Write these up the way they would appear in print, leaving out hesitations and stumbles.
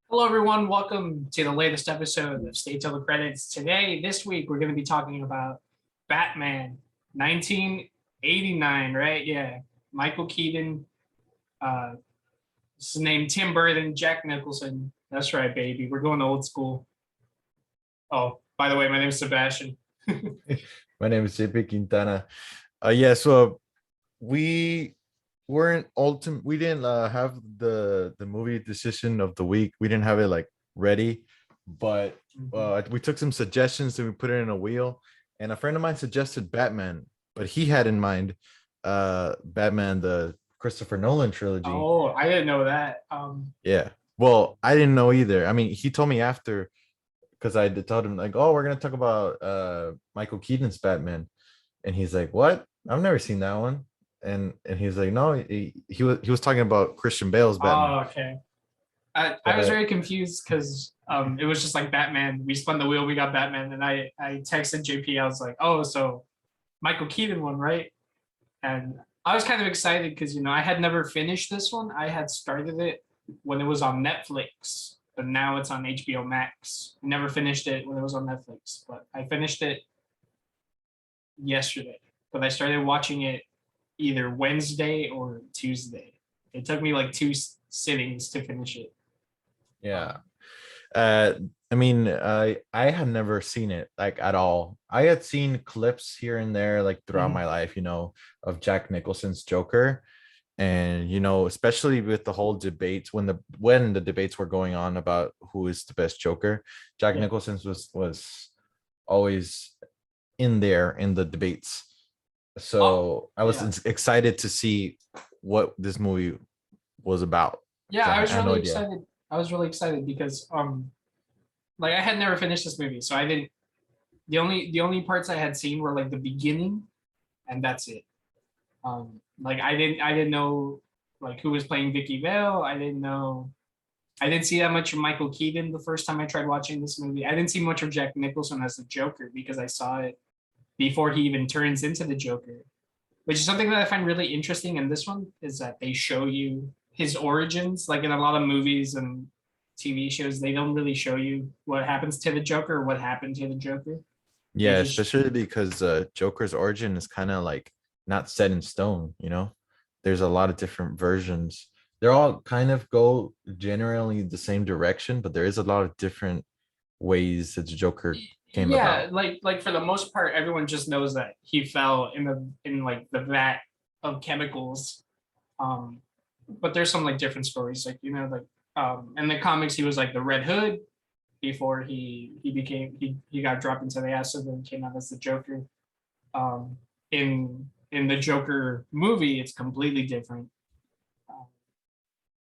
Hello, everyone. Welcome to the latest episode of Stay Till the Credits. This week, we're going to be talking about Batman 1989, right? Yeah. Michael Keaton, uh, his name Tim Burton, Jack Nicholson. That's right, baby. We're going old school. Oh, by the way, my name is Sebastian. My name is JP Quintana. So we weren't ultimate. We didn't have the movie decision of the week. We didn't have it like ready, but we took some suggestions and we put it in a wheel. And a friend of mine suggested Batman, but he had in mind Batman the Christopher Nolan trilogy. Oh, I didn't know that. Yeah. Well, I didn't know either. I mean, he told me after because I told him like, oh, we're gonna talk about Michael Keaton's Batman, and he's like, what? I've never seen that one. And he's like, no, he was talking about Christian Bale's Batman. Oh, okay. I was But very confused because it was just like Batman. We spun the wheel, we got Batman, and I texted JP. I was like, oh, so Michael Keaton one, right? And I was kind of excited because I had never finished this one. I had started it when it was on Netflix, but now it's on HBO Max. I never finished it when it was on Netflix, but I finished it yesterday. But I started watching it either Wednesday or Tuesday. It took me like two sittings to finish it. yeah, uh, I mean, I had never seen it like at all. I had seen clips here and there like throughout Mhm. my life, of Jack Nicholson's Joker, and especially with the whole debates when the debates were going on about who is the best Joker. Jack Yeah, Nicholson's was always in there in the debates. oh, So I was yeah, excited to see what this movie was about yeah. because I I was had no really idea. excited. I was really excited because like I had never finished this movie, so I didn't. The only parts I had seen were like the beginning, and that's it. Like I didn't know like who was playing Vicki Vale. I didn't see that much of Michael Keaton the first time I tried watching this movie. I didn't see much of Jack Nicholson as the Joker because I saw it before he even turns into the Joker, which is something that I find really interesting in this one is that they show you his origins. Like in a lot of movies and TV shows, they don't really show you what happens to the Joker or what happened to the Joker. They Yeah, just especially because Joker's origin is kind of like not set in stone. There's a lot of different versions. They're all kind of go generally the same direction, but there is a lot of different ways that the Joker came yeah, about. like for the most part, everyone just knows that he fell in like the vat of chemicals. Um, but there's some like different stories, like like in the comics he was like the Red Hood before he got dropped into the acid and came out as the Joker. Um, in the Joker movie, it's completely different. Um,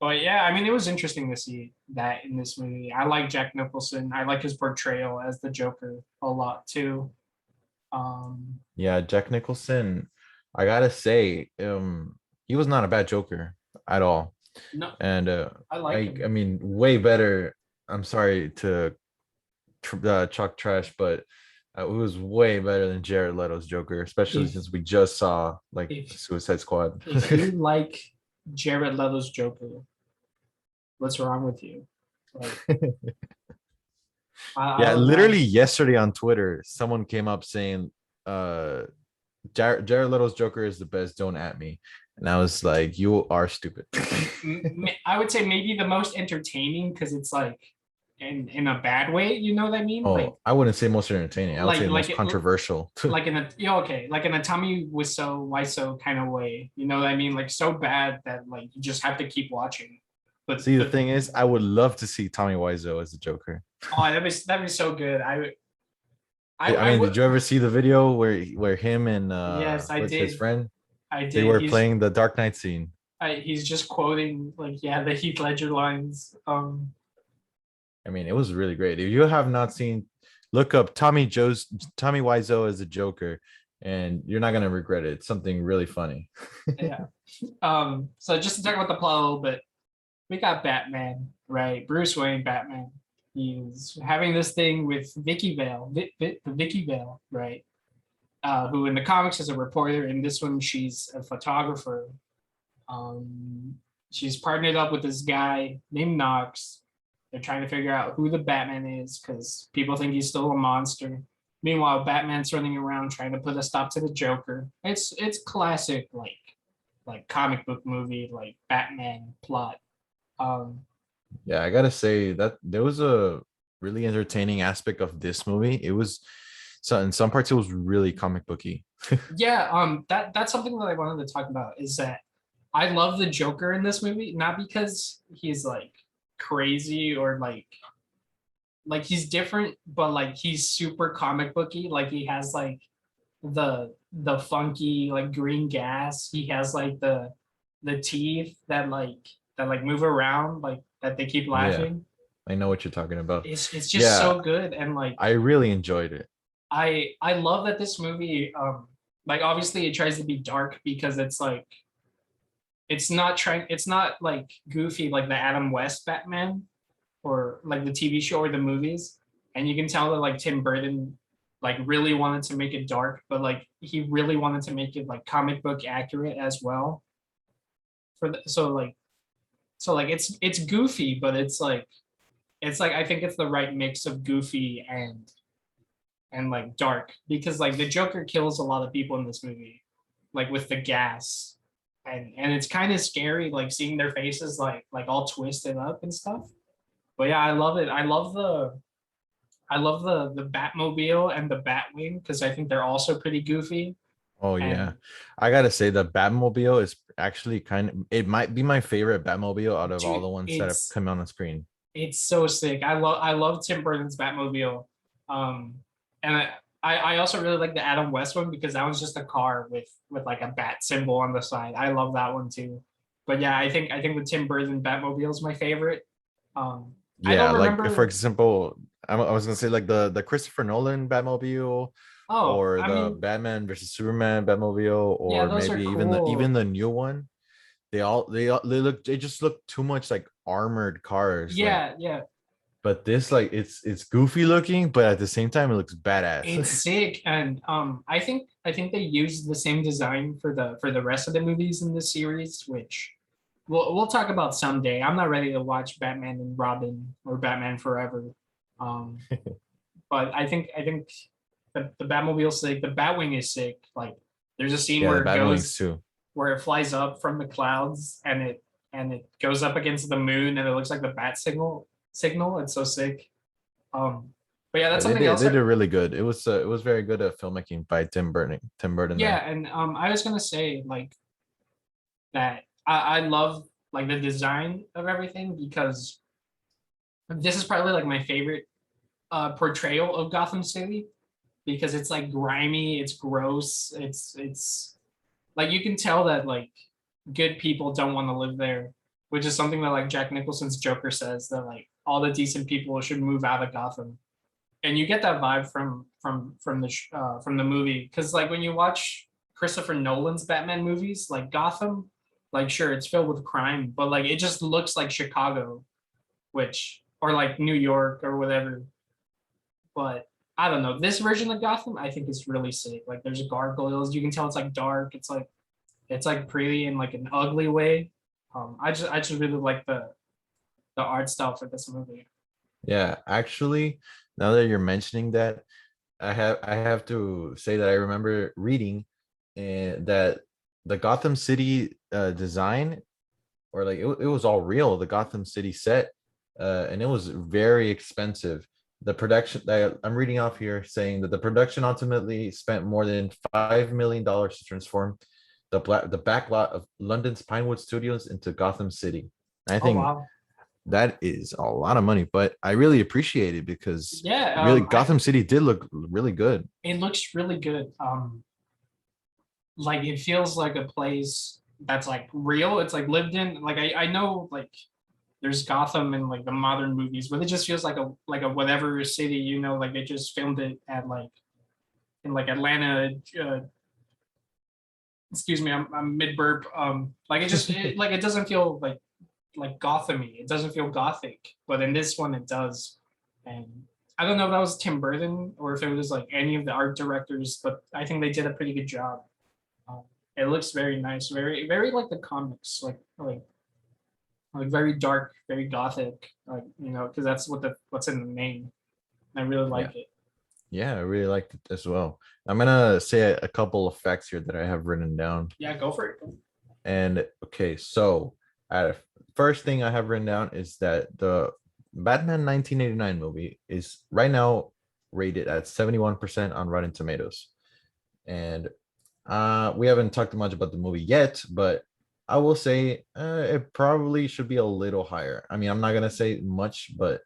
but yeah, I mean, it was interesting to see that in this movie. I like Jack Nicholson. I like his portrayal as the Joker a lot too. Um, Yeah, Jack Nicholson, I gotta say, he was not a bad Joker at all. no, And I like I him. mean, way better. I'm sorry to chalk trash, but it was way better than Jared Leto's Joker, especially If since we just saw like if Suicide Squad. if you like Jared Leto's Joker, what's wrong with you? Like, I Yeah, don't literally know. yesterday on Twitter, someone came up saying, uh, Jared Leto's Joker is the best. Don't at me. And I was like, you are stupid. I would say maybe the most entertaining because it's like in a bad way. You know what I mean? Oh, I wouldn't say most entertaining. I would say Like most it controversial. like in a okay, like in a Tommy Wiseau kind of way. You know what I mean? Like so bad that like you just have to keep watching. But See, the but thing is, I would love to see Tommy Wiseau as the Joker. oh, that'd be so good. I I mean, would. did you ever see the video where him and Yes, I what's his did. friend? I They did. were playing the Dark Knight scene. He's just quoting like yeah the Heath Ledger lines. I mean, it was really great. If you have not seen, look up Tommy Wiseau as a Joker, and you're not gonna regret it. It's something really funny. Yeah. So just to talk about the plot a little bit, we got Batman, right? Bruce Wayne, Batman. He's having this thing with Vicki Vale, Vicki Vale, right? Who in the comics is a reporter. In this one, she's a photographer. Um, she's partnered up with this guy named Knox. They're trying to figure out who the Batman is because people think he's still a monster. Meanwhile, Batman's running around trying to put a stop to the Joker. It's classic like comic book movie like Batman plot. Um, Yeah, I gotta say that there was a really entertaining aspect of this movie. It was so in some parts it was really comic booky. yeah, that's something that I wanted to talk about is that I love the Joker in this movie, not because he's like crazy or like he's different, but like he's super comic booky. Like he has like the funky like green gas. He has like the teeth that like move around, like that they keep Yeah, laughing. I know what you're talking about. It's just Yeah, so good. And like I really enjoyed it. I love that this movie like obviously it tries to be dark because it's like it's not like goofy like the Adam West Batman or like the TV show or the movies. And you can tell that like Tim Burton like really wanted to make it dark, but like he really wanted to make it like comic book accurate as well. So like it's goofy, but it's like I think it's the right mix of goofy and like dark because like the Joker kills a lot of people in this movie, like with the gas. And it's kind of scary, like seeing their faces like all twisted up and stuff. But yeah, I love it. I love the Batmobile and the Batwing because I think they're also pretty goofy. Oh yeah, And I gotta say the Batmobile is actually it might be my favorite Batmobile out of all dude, the ones that have come on the screen. it's so sick. I love Tim Burton's Batmobile. Um, and I also really like the Adam West one because that was just a car with like a bat symbol on the side. I love that one too. But yeah, I think the Tim Burton Batmobile is my favorite. Um, I Yeah, don't like for remember. example, I was gonna say like the Christopher Nolan Batmobile, Oh, or I the mean, Batman versus Superman Batmobile, yeah, or those are maybe even cool. the new one. They just look too much like armored cars. Like, Yeah, yeah. but this like it's goofy looking, but at the same time it looks It's badass. sick, and I think they used the same design for the rest of the movies in this series, which we'll talk about someday. I'm not ready to watch Batman and Robin or Batman Forever, um, but I think the Batmobile's sick. The Batwing is sick. Like there's a scene Yeah, the Batwings too. where it flies up from the clouds and it goes up against the moon and it looks like the bat signal. It's so sick. Um, but yeah, Yeah, that's something else. they did really good. It was very good at filmmaking by Tim Burton Yeah, there. and I was gonna say like that I love like the design of everything because this is probably like my favorite portrayal of Gotham City because it's like grimy, it's gross, it's like you can tell that like good people don't want to live there, which is something that like Jack Nicholson's Joker says that like all the decent people should move out of Gotham. And you get that vibe from the movie because like when you watch Christopher Nolan's Batman movies, like Gotham, like sure it's filled with crime, but like it just looks like Chicago, which or like New York or whatever. But I don't know. This version of Gotham, I think is really sick. Like there's gargoyles. You can tell it's like dark. It's like pretty in like an ugly way. I just really like the art style for this movie. Yeah, actually, now that you're mentioning that, I have to say that I remember reading that the Gotham City design, or like it was all real, the Gotham City set, and it was very expensive. The production that I'm reading off here saying that the production ultimately spent more than $5 million to transform the back lot of London's Pinewood Studios into Gotham City. I Oh think wow. that is a lot of money, but I really appreciate it because Yeah, really I Gotham City did look really good. it looks really good. Like it feels like a place that's like real. It's like lived in. Like I know like there's Gotham in like the modern movies, but it just feels like a whatever city, you know, like they just filmed it at like in like Atlanta. Excuse me, I'm mid burp. Like like it doesn't feel like Gothamy. It doesn't feel gothic, but in this one it does. And I don't know if that was Tim Burton or if it was like any of the art directors, but I think they did a pretty good job. Um, it looks very nice, very like the comics, like very dark, very gothic, like because that's what's in the name. I really Yeah. like it. Yeah, I really liked it as well. I'm gonna say a couple of facts here that I have written down. Yeah, go for it. And okay, so first thing I have written down is that the Batman 1989 movie is right now rated at 71% on Rotten Tomatoes. And we haven't talked much about the movie yet, but I will say it probably should be a little higher. I mean, I'm not gonna say much, but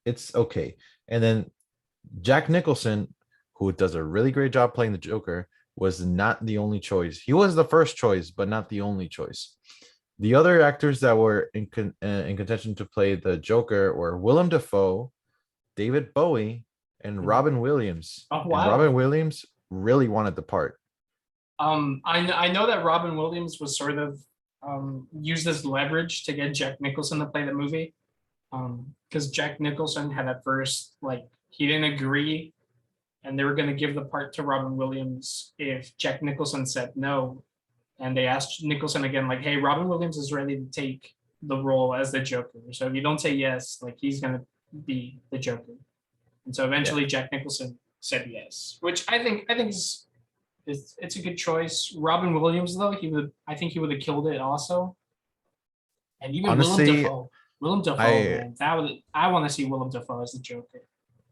it's okay. And then Jack Nicholson, who does a really great job playing the Joker, was not the only choice. He was the first choice, but not the only choice. The other actors that were in contention to play the Joker were Willem Dafoe, David Bowie, and Robin Williams. Oh And wow. Robin Williams really wanted the part. I know that Robin Williams was sort of used as leverage to get Jack Nicholson to play the movie. Because Jack Nicholson had at first he didn't agree, and they were going to give the part to Robin Williams if Jack Nicholson said no. And they asked Nicholson again, like, "Hey, Robin Williams is ready to take the role as the Joker. So if you don't say yes, he's going to be the Joker." And so eventually, Jack Nicholson said yes, which I think is it's a good choice. Robin Williams, though, I think he would have killed it also. And even Honestly, Willem Dafoe, man, I want to see Willem Dafoe as the Joker.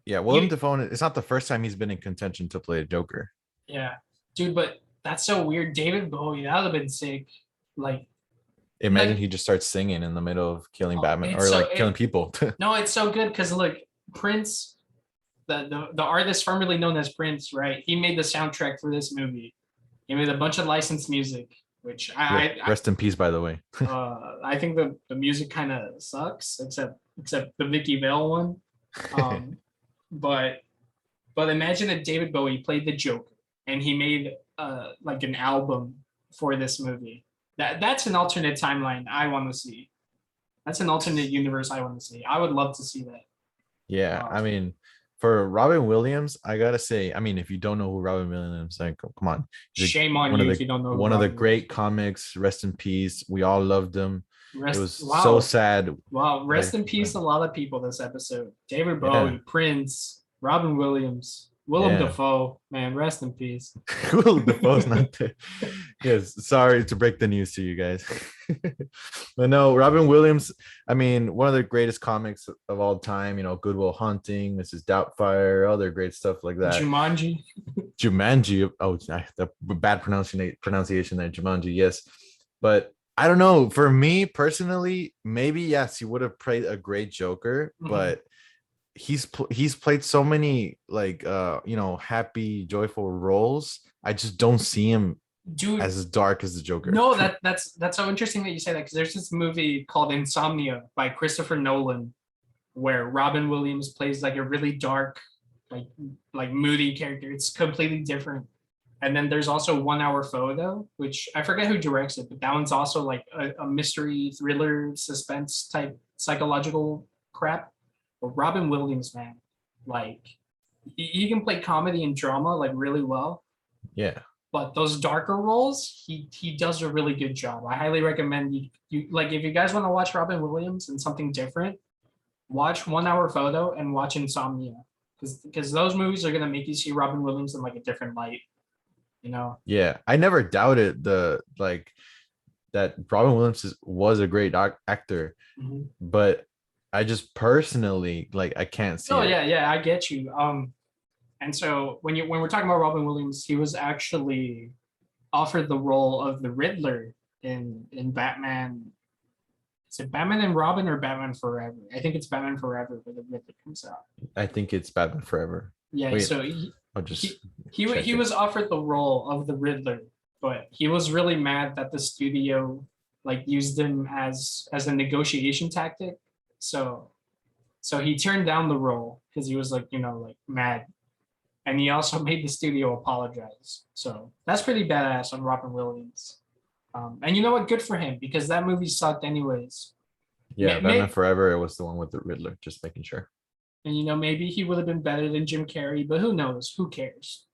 Yeah, Willem Dafoe. It's not the first time he's been in contention to play a Joker. Yeah, dude, but that's so weird. David Bowie, that would have been sick. Imagine he just starts singing in the middle of killing Batman or killing people. No, it's so good because look, Prince, the artist formerly known as Prince, right? He made the soundtrack for this movie. He made a bunch of licensed music, which rest in peace, by the way. I think the music kind of sucks, except the Vicki Vale one. But imagine that David Bowie played the Joker and he made an album for this movie. That's an alternate timeline I want to see. That's an alternate universe I want to see. I would love to see that. Yeah, I mean, for Robin Williams, I gotta say, I mean, if you don't know who Robin Williams is, come on. Shame on you if you don't know. One of the great comics. Rest in peace. We all loved him. It was so sad. Wow, rest in peace. A lot of people this episode. David Bowie, Prince, Robin Williams, Willem Dafoe. Man, rest in peace. Willem Dafoe's not there. Yes, sorry to break the news to you guys. But no, Robin Williams, I mean, one of the greatest comics of all time, Good Will Hunting, Mrs. Doubtfire, other great stuff like that. Jumanji. Oh, the bad pronunciation there. Jumanji, yes. But I don't know. For me personally, maybe yes, he would have played a great Joker, but he's played so many happy, joyful roles. I just don't see him as dark as the Joker. No, that's so interesting that you say that, because there's this movie called Insomnia by Christopher Nolan, where Robin Williams plays a really dark, moody character. It's completely different. And then there's also 1 Hour Photo, which I forget who directs it, but that one's also a mystery thriller suspense type psychological crap. But Robin Williams, man, he can play comedy and drama really well. Yeah. But those darker roles, he does a really good job. I highly recommend you if you guys want to watch Robin Williams and something different, watch 1 Hour Photo and watch Insomnia, because those movies are gonna make you see Robin Williams in a different light. Yeah, I never doubted that Robin Williams was a great actor, but I just personally I can't see. Oh yeah, I get you. And so when we're talking about Robin Williams, he was actually offered the role of the Riddler in Batman. Is it Batman and Robin or Batman Forever? I think it's Batman Forever where the Riddler comes out. I think it's Batman Forever. Yeah, wait, so he was offered the role of the Riddler, but he was really mad that the studio used him as a negotiation tactic. So he turned down the role because he was mad. And he also made the studio apologize. So that's pretty badass on Robin Williams. And you know what? Good for him, because that movie sucked anyways. Yeah, Batman Forever, it was the one with the Riddler, just making sure. And maybe he would have been better than Jim Carrey, but who knows? Who cares?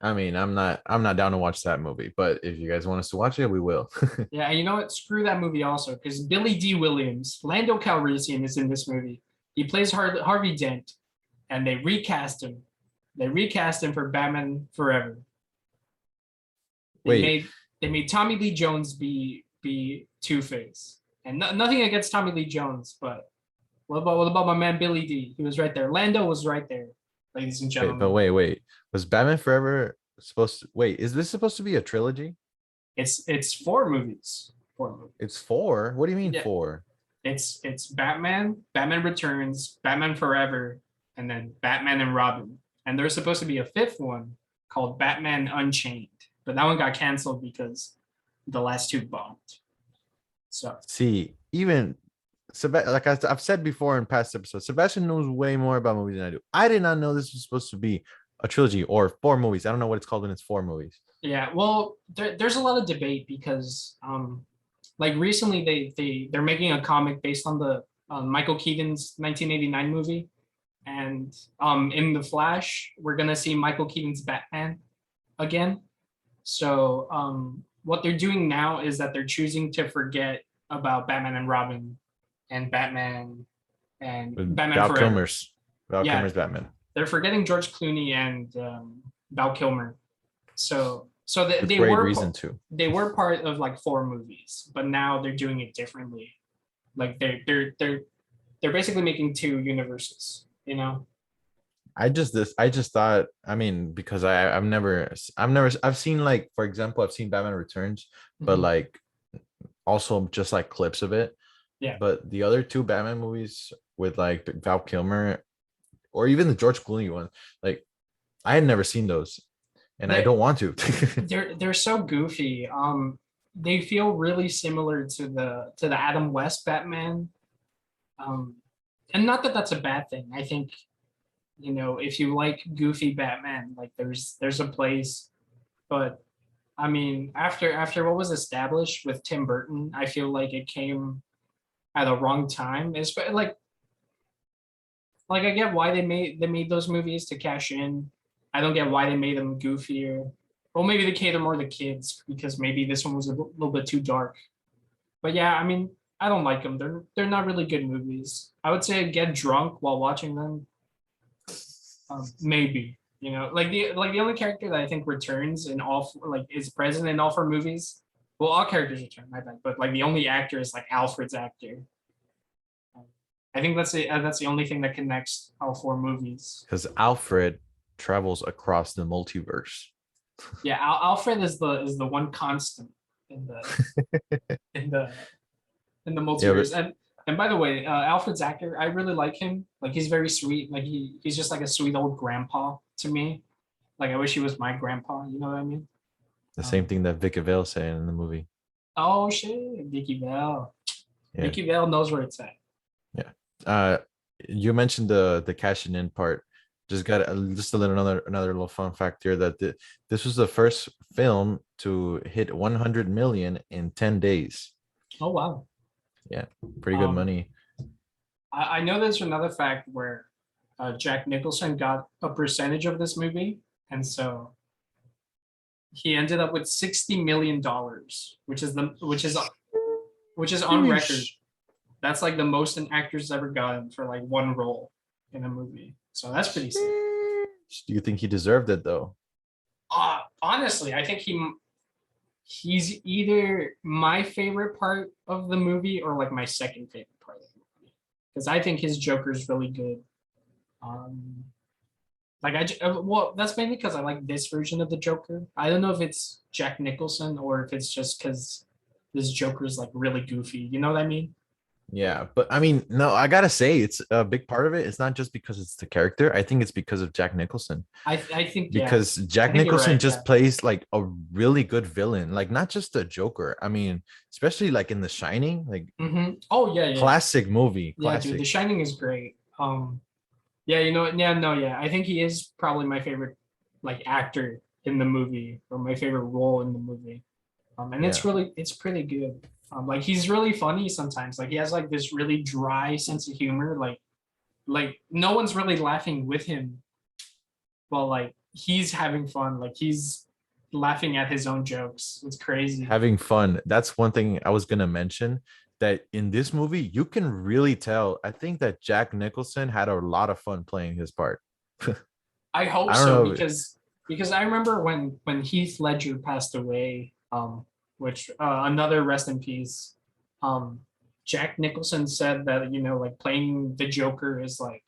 I mean, I'm not down to watch that movie, but if you guys want us to watch it, we will. Yeah, and you know what? Screw that movie also, because Billy D. Williams, Lando Calrissian is in this movie. He plays Harvey Dent, and they recast him. They recast him for Batman Forever. They Wait, made they made Tommy Lee Jones be Two Face, and nothing against Tommy Lee Jones, but what about my man Billy D? He was right there. Lando was right there, ladies and but gentlemen. wait. Was Batman Forever supposed to wait? Is this supposed to be a trilogy? It's four movies. Four movies. It's four. What do you mean Yeah, four? it's Batman, Batman Returns, Batman Forever, and then Batman and Robin. And there's supposed to be a fifth one called Batman Unchained, but that one got canceled because the last two bombed. So See, even like I've said before in past episodes, Sebastian knows way more about movies than I do. I did not know this was supposed to be a trilogy or four movies. I don't know what it's called when it's four movies. yeah, well, there's a lot of debate because like recently they're making a comic based on the Michael Keaton's 1989 movie, and in the Flash we're gonna see Michael Keaton's Batman again. So what they're doing now is that they're choosing to forget about Batman and Robin and Batman and With Batman Val Forever. Kilmer's Val Yeah, Kilmer's Batman they're forgetting George Clooney and Val Kilmer. So with they great were reason too. they were part of like four movies, but now they're doing it differently. Like they're basically making two universes. You know? I just thought, I mean, because I've seen, like, for example, I've seen Batman Returns, but Mhm. like also just like clips of it. Yeah. But the other two Batman movies with like Val Kilmer or even the George Clooney one, like I had never seen those and I They don't want to. they're so goofy. They feel really similar to the Adam West Batman. Um, and not that that's a bad thing. I think if you like goofy Batman, like there's a place. But I mean, after what was established with Tim Burton, I feel like it came at a wrong time. It's like I get why they made those movies to cash in. I don't get why they made them goofier. Well, maybe they cater more to kids because maybe this one was a little bit too dark. But yeah, I mean, I don't like them. They're not really good movies. I would say get drunk while watching them. Maybe like the only character that I think returns in like is present in all four movies. Well, all characters return, my bad. But like the only actor is like Alfred's actor. I think that's the only thing that connects all four movies. Because Alfred travels across the multiverse. Yeah, Alfred is the one constant in the in the in the Yeah, but multiverse. And by the way, Alfred's actor, I really like him. Like he's very sweet. Like he's just like a sweet old grandpa to me. Like I wish he was my grandpa. You know what I mean? the same Um, thing that Vicki Vale said in the movie. oh shit, Vicki Vale. Yeah. Vicki Vale knows where it's at. Yeah. You mentioned the cashing in part. Just got just a little another little fun fact here that this was the first film to hit 100 million in 10 days. Oh wow. Yeah, pretty good Um, money. I know there's another fact where Jack Nicholson got a percentage of this movie, and so he ended up with $60 million, which is on record. Sheesh. That's like the most an actor's ever gotten for like one role in a movie. So that's pretty sick. Do you think he deserved it though? Honestly, I think he's either my favorite part of the movie or like my second favorite part of the movie because I think his Joker is really good. Um, well, that's mainly because I like this version of the Joker. I don't know if it's Jack Nicholson or if it's just because this Joker is like really goofy. You know what I mean? Yeah, but I mean, no, I gotta say, it's a big part of it. It's not just because it's the character. I think it's because of Jack Nicholson. I think yeah. Because I Jack think you're Nicholson right. just Yeah. plays like a really good villain, like not just a Joker. I mean, especially like in The Shining, like Oh yeah, yeah, classic movie, yeah, dude. classic. The Shining is great. Yeah, yeah, no, yeah. I think he is probably my favorite like actor in the movie or my favorite role in the movie. And Yeah, it's pretty good. Like he's really funny sometimes. Like he has like this really dry sense of humor. Like no one's really laughing with him. Well, like he's having fun. Like he's laughing at his own jokes. It's crazy. Having fun. That's one thing I was gonna mention. That in this movie, you can really tell. I think that Jack Nicholson had a lot of fun playing his part. I hope I don't so know. because I remember when Heath Ledger passed away, which another rest in peace. Um, Jack Nicholson said that like playing the Joker is like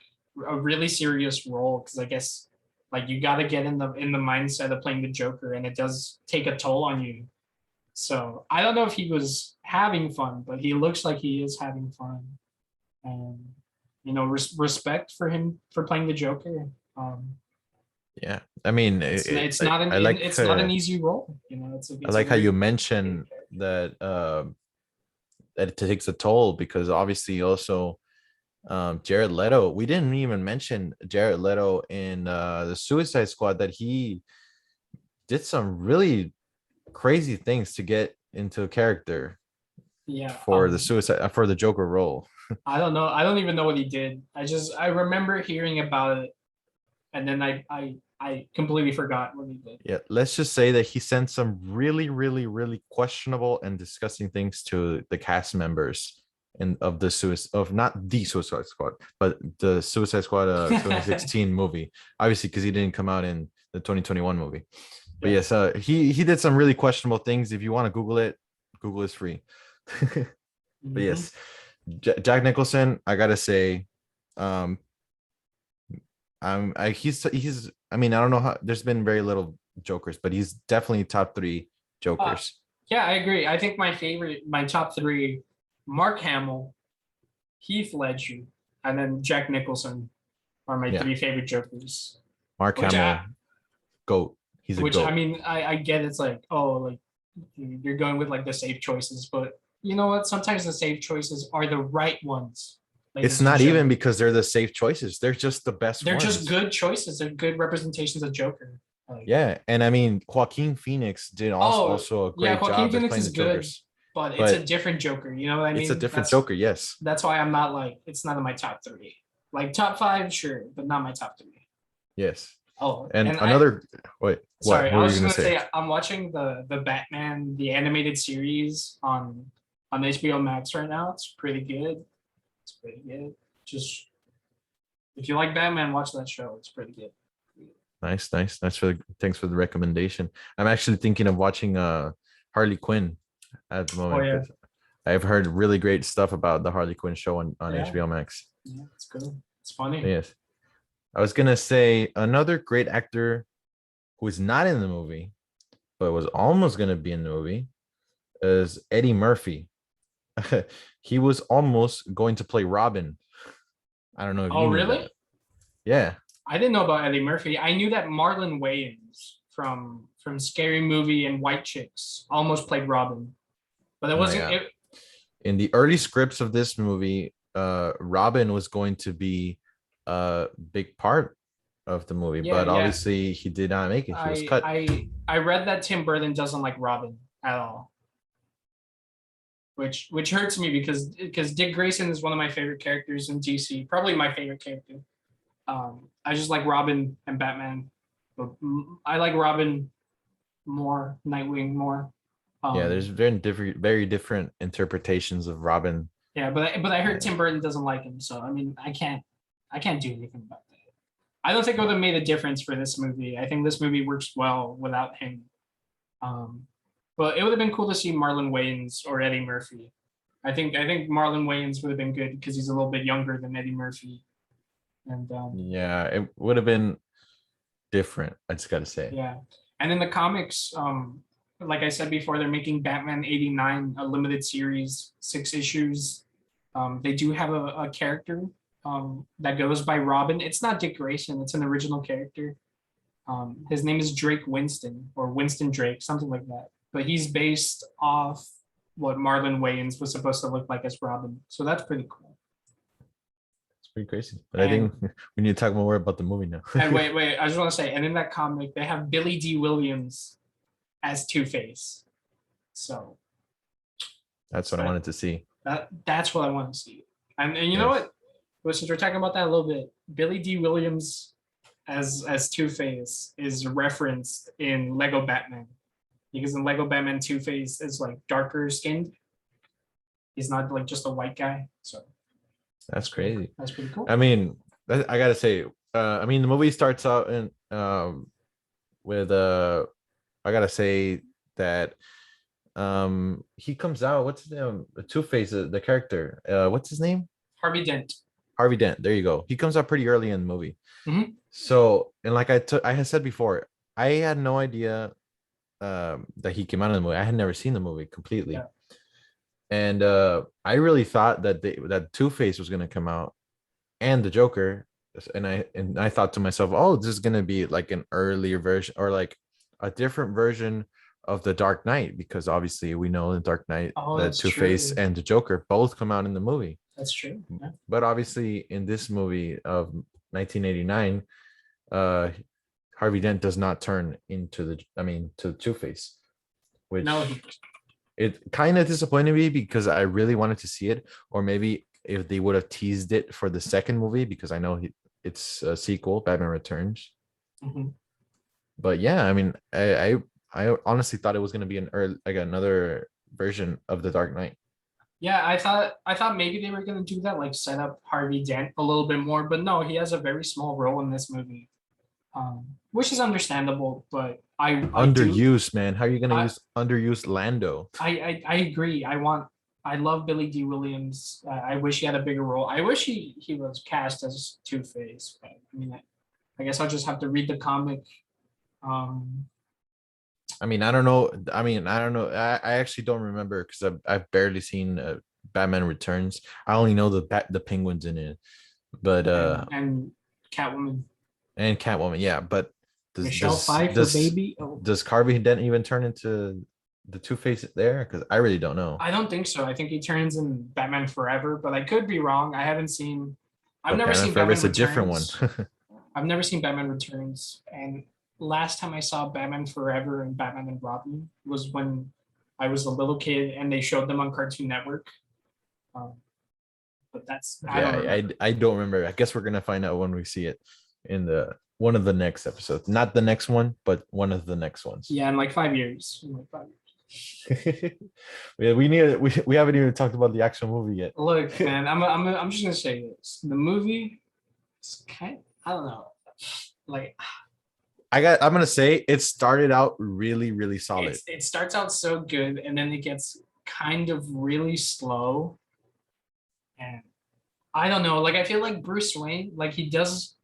a really serious role because I guess like you got to get in the mindset of playing the Joker and it does take a toll on you. So I don't know if he was having fun, but he looks like he is having fun, and respect for him for playing the Joker. Yeah, I mean, It's not I like it's not an easy role. I It's a like how very you complicated mentioned character. that that it takes a toll because obviously also Jared Leto. We didn't even mention Jared Leto in the Suicide Squad that he did some really crazy things to get into a character Yeah. for the Joker role. I don't know. I don't even know what he did. I remember hearing about it, and then I completely forgot what he did. Yeah, let's just say that he sent some really, really, really questionable and disgusting things to the cast members of the suicide of not the Suicide Squad, but the Suicide Squad 2016 movie. Obviously, because he didn't come out in the 2021 movie. But Yeah. yes, he did some really questionable things. If you want to Google it, Google is free. But Mhm. yes, Jack Nicholson, I gotta say, um, he's. I mean, I don't know how. There's been very little Jokers, but he's definitely top three Uh, Jokers. yeah, I agree. I think my top three: Mark Hamill, Heath Ledger, and then Jack Nicholson are my Yeah, three favorite Jokers. Mark Which I Hamill, goat. He's a which I goat. mean I get it's like, oh, like you're going with like the safe choices, but you know what? Sometimes the safe choices are the right ones, It's ladies and not even gentlemen. because they're the safe choices. They're just the best They're just ones. good choices. They're good representations of Joker. Like, Yeah, and I mean, Joaquin Phoenix did oh also a yeah, great Joaquin job as Phoenix playing is the good, Jokers, but it's a but different Joker. You know what I it's a mean? different Joker. Yes. That's why I'm not like it's not in my top three. Like top five, sure, but not my top three. Yes. Oh, And and another wait, what? sorry, What I were was you just gonna gonna say? say I'm watching the Batman the animated series on HBO Max right now. It's pretty good. It's pretty good. Just if you like Batman, watch that show. It's pretty good. Nice, nice, nice for thanks for the recommendation. I'm actually thinking of watching Harley Quinn at the Oh moment yeah, because I've heard really great stuff about the Harley Quinn show on yeah, HBO Max. yeah. It's good. It's funny. Yes. I was gonna say another great actor who is not in the movie, but was almost gonna be in the movie is Eddie Murphy. He was almost going to play Robin. I don't know if Oh you knew really? that. Yeah. I didn't know about Eddie Murphy. I knew that Marlon Wayans from Scary Movie and White Chicks almost played Robin, but it Oh my wasn't god. it. In the early scripts of this movie, Robin was going to be a big part of the movie, Yeah, but yeah. obviously he did not make it. He was I cut. I I read that Tim Burton doesn't like Robin at all, which hurts me because Dick Grayson is one of my favorite characters in DC, probably my favorite character. I just like Robin and Batman, but I like Robin more, Nightwing more. Yeah, there's Um, very different interpretations of Robin. yeah, but I heard Yeah. Tim Burton doesn't like him, so I mean I can't do anything about that. I don't think it would have made a difference for this movie. I think this movie works well without him. Um, but it would have been cool to see Marlon Wayans or Eddie Murphy. I think Marlon Wayans would have been good because he's a little bit younger than Eddie Murphy. And Yeah, it would have been different. I just gotta say. yeah, and in the comics, like I said before, they're making Batman '89 a limited series, 6 issues. They do have a character that goes by Robin. It's not Dick Grayson; it's an original character. His name is Drake Winston or Winston Drake, something like that. But he's based off what Marlon Wayans was supposed to look like as Robin. So that's pretty cool. It's pretty crazy. But I And think we need to talk more about the movie now. and wait, I just want to say, and in that comic, they have Billy D. Williams as Two Face. So That's what I wanted to see. that's what I want to see. And you know Yes. what? Well, since we're talking about that a little bit, Billy D. Williams as Two-Face is referenced in Lego Batman, because in Lego Batman Two-Face is like darker skinned. He's not like just a white guy. So That's crazy. that's pretty cool. I mean, I gotta say, I mean, the movie starts out in with I gotta say that he comes out. What's his name? Two-Face, the character. What's his name? Harvey Dent. Harvey Dent. There you go. He comes out pretty early in the movie. Mhm. So, and like I had said before, I had no idea that he came out in the movie. I had never seen the movie completely. Yeah. And I really thought that that Two-Face was gonna come out and the Joker. And I thought to myself, oh, this is gonna be like an earlier version or like a different version of the Dark Knight, because obviously we know in Dark Knight that that's Two-Face true. and the Joker both come out in the movie. That's true. Yeah. But obviously in this movie of 1989, Harvey Dent does not turn into to Two-Face, which No, it kind of disappointed me because I really wanted to see it. Or maybe if they would have teased it for the second movie, because I know it's a sequel, Batman Returns. mhm. But yeah, I mean, I honestly thought it was going to be another version of the Dark Knight. Yeah, I thought maybe they were gonna do that, like set up Harvey Dent a little bit more, but no, he has a very small role in this movie, which is understandable. But I Underused, man. How are you going to I- use underused Lando? I agree. I love Billy D. Williams. I wish he had a bigger role. I wish he was cast as Two-Face, but I mean, I guess I'll just have to read the comic. I mean, I don't know. I mean, I don't know. I actually don't remember because I've barely seen Batman Returns. I only know the Penguins in it, but and Catwoman. and Catwoman, yeah. But Michelle Pfeiffer, baby. Oh. Does Harvey Dent even turn into the Two-Face there? Because I really don't know. I don't think so. I think he turns in Batman Forever, but I could be wrong. I haven't seen. I've never seen Batman Forever. It's a different one. I've never seen Batman Returns, and last time I saw Batman Forever and Batman and Robin was when I was a little kid, and they showed them on Cartoon Network. But that's I don't remember. I guess we're gonna find out when we see it in the one of the next episodes. Not the next one, but one of the next ones. Yeah, in like 5 years. Yeah, we haven't even talked about the actual movie yet. Look, man, I'm just gonna say this. The movie, it's kind. I don't know. Like I'm gonna say it started out really, really solid. it starts out so good, and then it gets kind of really slow. And I don't know. Like I feel like Bruce Wayne, like he does,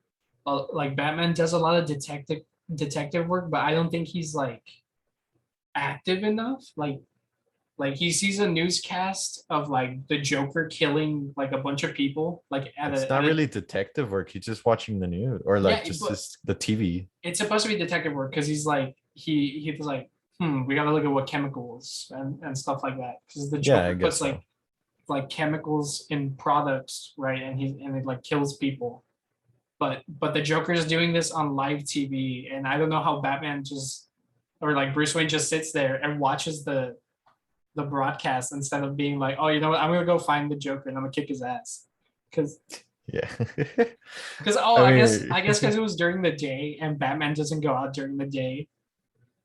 like Batman does a lot of detective work, but I don't think he's like active enough. Like he sees a newscast of like the Joker killing like a bunch of people. Like It's not really detective work. He's just watching the news or like just the TV. It's supposed to be detective work because he's like he was like, we gotta look at what chemicals and stuff like that. Because the Joker puts like chemicals in products, right? And it like kills people. But the Joker is doing this on live TV, and I don't know how Batman just or like Bruce Wayne just sits there and watches the broadcast instead of being like, oh, you know what, I'm gonna go find the Joker and I'm gonna kick his ass. Because I guess because it was during the day and Batman doesn't go out during the day.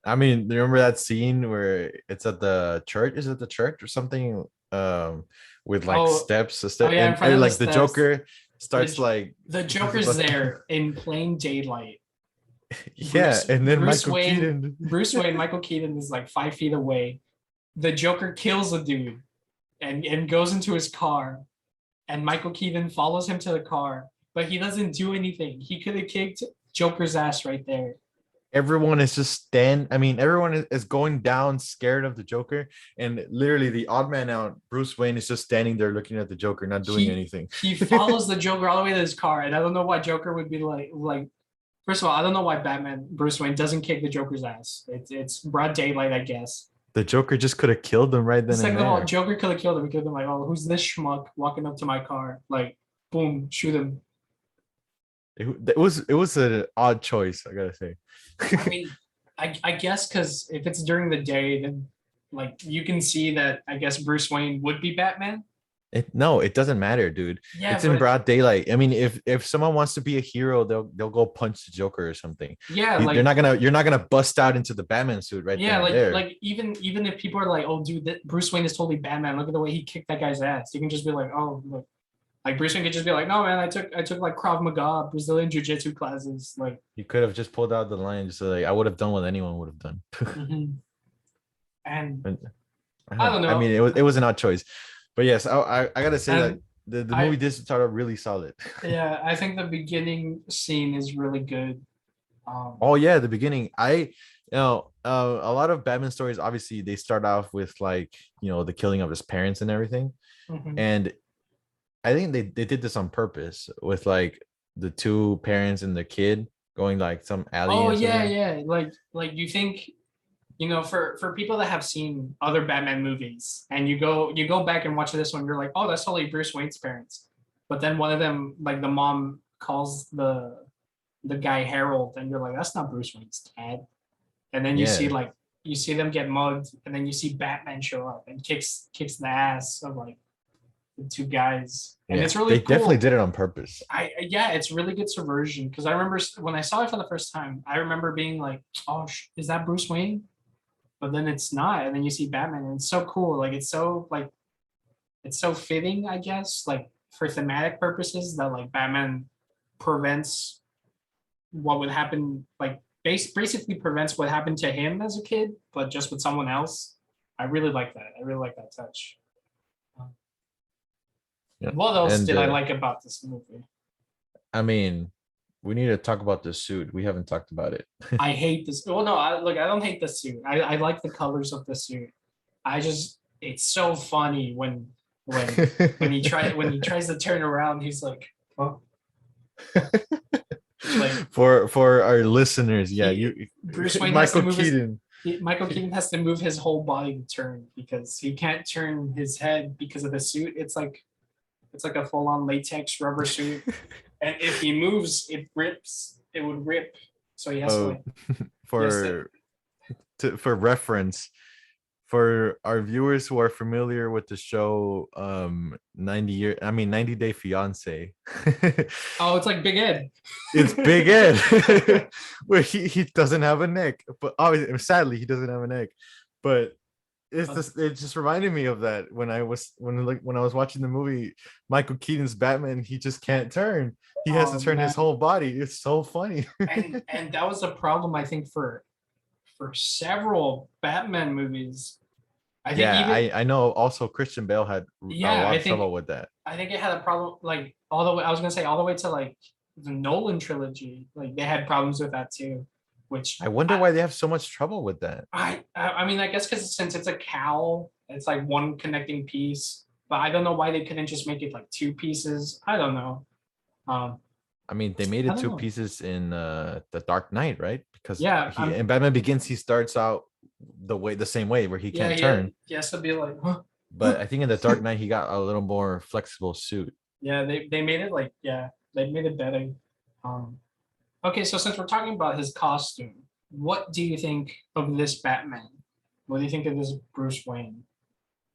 I mean, remember that scene where it's at the church? Is it the church or something? With like steps, and like the Joker starts like the Joker's there in plain daylight. Yeah, and then Michael Keaton. Bruce Wayne, Michael Keaton is like 5 feet away. The Joker kills a dude and goes into his car, and Michael Keaton follows him to the car, but he doesn't do anything. He could have kicked Joker's ass right there. Everyone is just everyone is going down scared of the Joker, and literally the odd man out, Bruce Wayne, is just standing there looking at the Joker, not doing anything. He follows the Joker all the way to his car, and I don't know why Joker would be like. First of all, I don't know why Bruce Wayne doesn't kick the Joker's ass. It's broad daylight, I guess. The Joker just could have killed him right then. Second of all, Joker could have killed him. He could have been like, "Oh, who's this schmuck walking up to my car?" Like, boom, shoot him. It was an odd choice, I gotta say. I mean, I guess because if it's during the day, then like you can see that I guess Bruce Wayne would be Batman, No, it doesn't matter, dude. Yeah, It's in but broad daylight. I mean, if someone wants to be a hero, they'll go punch the Joker or something. yeah, They're like not gonna you're not gonna bust out into the Batman suit right then yeah, and there. like even if people are like, oh, dude, Bruce Wayne is totally Batman. Look at the way he kicked that guy's ass. You can just be like, oh, look. Like Bruce Wayne could just be like, no, man, I took like Krav Maga, Brazilian Jiu Jitsu classes. Like, You could have just pulled out the line, just like I would have done what anyone would have done. mhm. And And I don't I mean, know. it was an odd choice, but yes, I gotta say that And the movie I did start out really solid. yeah, I think the beginning scene is really good. Oh yeah, the beginning. A lot of Batman stories, obviously, they start off with like the killing of his parents and everything, Mhm. and I think they did this on purpose with like the two parents and the kid going like some alley Oh or yeah, something. yeah. Like you think, for people that have seen other Batman movies and you go back and watch this one, you're like, oh, that's totally Bruce Wayne's parents. But then one of them, like the mom calls the guy Harold, and you're like, that's not Bruce Wayne's dad. And then Yeah, you see them get mugged, and then you see Batman show up and kicks the ass of like the two guys. And yeah, it's they really definitely cool. did it on purpose. Yeah, it's really good subversion because I remember when I saw it for the first time, I remember being like, "Oh, is that Bruce Wayne?" But then it's not, and then you see Batman, and it's so cool. Like it's so fitting, I guess, like for thematic purposes that like Batman prevents what would happen, like basically prevents what happened to him as a kid, but just with someone else. I really like that. I really like that touch. Yeah, What else and did I like about this movie? I mean, we need to talk about the suit. We haven't talked about it. I hate this. Well, no, I don't hate the suit. I like the colors of the suit. It's so funny when he tries to turn around, he's like, oh, like For our listeners, yeah, he you Bruce Wayne has to Michael move his Keaton. Michael Keaton has to move his whole body to turn because he can't turn his head because of the suit. It's like a full on latex rubber suit, and if he moves, it rips. It would rip. So uh, he has to for for reference, for our viewers who are familiar with the show 90 Day Fiance. Oh, it's like Big Ed. It's Big Ed, where he doesn't have a neck, but obviously sadly he doesn't have a neck, but it just reminded me of that when I was watching the movie Michael Keaton's Batman. He just can't turn. He has to Oh turn his man, whole body. It's so funny. and that was a problem I think for several Batman movies. I think Yeah, even I know. Also, Christian Bale had a yeah, lot I of think trouble with that. I think it had a problem like all the way. I was gonna say all the way to like the Nolan trilogy. Like they had problems with that too, which I wonder why they have so much trouble with that. I mean I guess because since it's a cowl, it's like one connecting piece. But I don't know why they couldn't just make it like two pieces. I don't know. Um, I mean, they made I it don't two know. pieces in the Dark Knight, right? Because Yeah, he in Batman Begins, he starts out the same way where he yeah, can't turn. he has to be like, huh, But I think in the Dark Knight, he got a little more flexible suit. yeah, they made it like yeah, they made it better. Um, okay, so since we're talking about his costume, what do you think of this Batman? What do you think of this Bruce Wayne?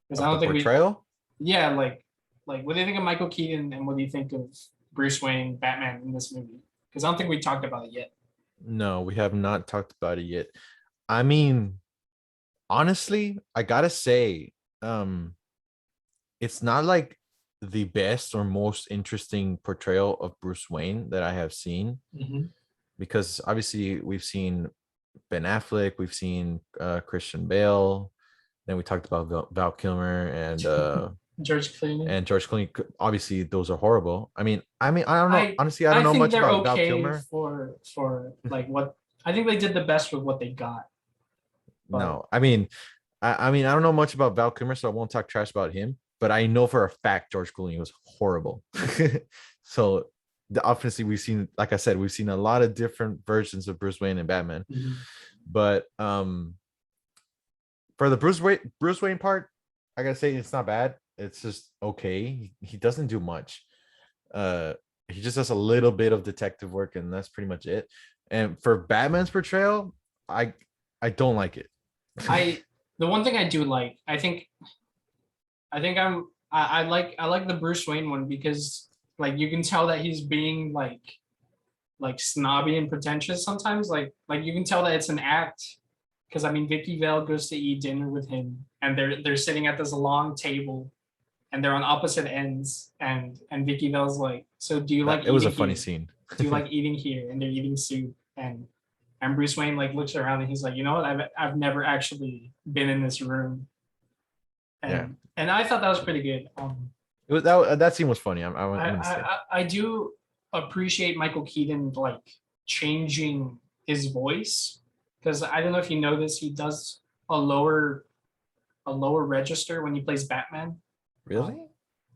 Because I Of the don't think we, portrayal. yeah, like what do you think of Michael Keaton and what do you think of Bruce Wayne Batman in this movie? Because I don't think we talked about it yet. No, we have not talked about it yet. I mean, honestly, I gotta say, um, it's not like the best or most interesting portrayal of Bruce Wayne that I have seen, Mhm. because obviously we've seen Ben Affleck, we've seen Christian Bale, then we talked about Val Kilmer George Clooney. and George Clooney. Obviously, those are horrible. I mean, I don't know. I Honestly, I don't I know think much they're about Val okay Kilmer. for what I think they did the best with what they got. But No, I mean, I don't know much about Val Kilmer, so I won't talk trash about him. But I know for a fact George Clooney was horrible. So obviously we've seen, like I said, we've seen a lot of different versions of Bruce Wayne and Batman. mhm. But for the Bruce Wayne part, I gotta say it's not bad. It's just okay. He doesn't do much. Uh, he just does a little bit of detective work, and that's pretty much it. And for Batman's portrayal, I I don't like it. I the one thing I do like, I think I like the Bruce Wayne one because like you can tell that he's being like snobby and pretentious sometimes. Like you can tell that it's an act. Because I mean, Vicki Vale goes to eat dinner with him, and they're sitting at this long table, and they're on opposite ends, and Vicki Vale's like, "So do you like It was a eating funny here? scene. Do you like eating here?" And they're eating soup, and Bruce Wayne like looks around and he's like, "You know what? I've never actually been in this room," Yeah, and I thought that was pretty good. it was that scene was funny. I'm I, gonna say. I do appreciate Michael Keaton like changing his voice because I don't know if you know this, he does a lower a lower register when he plays Batman. Really?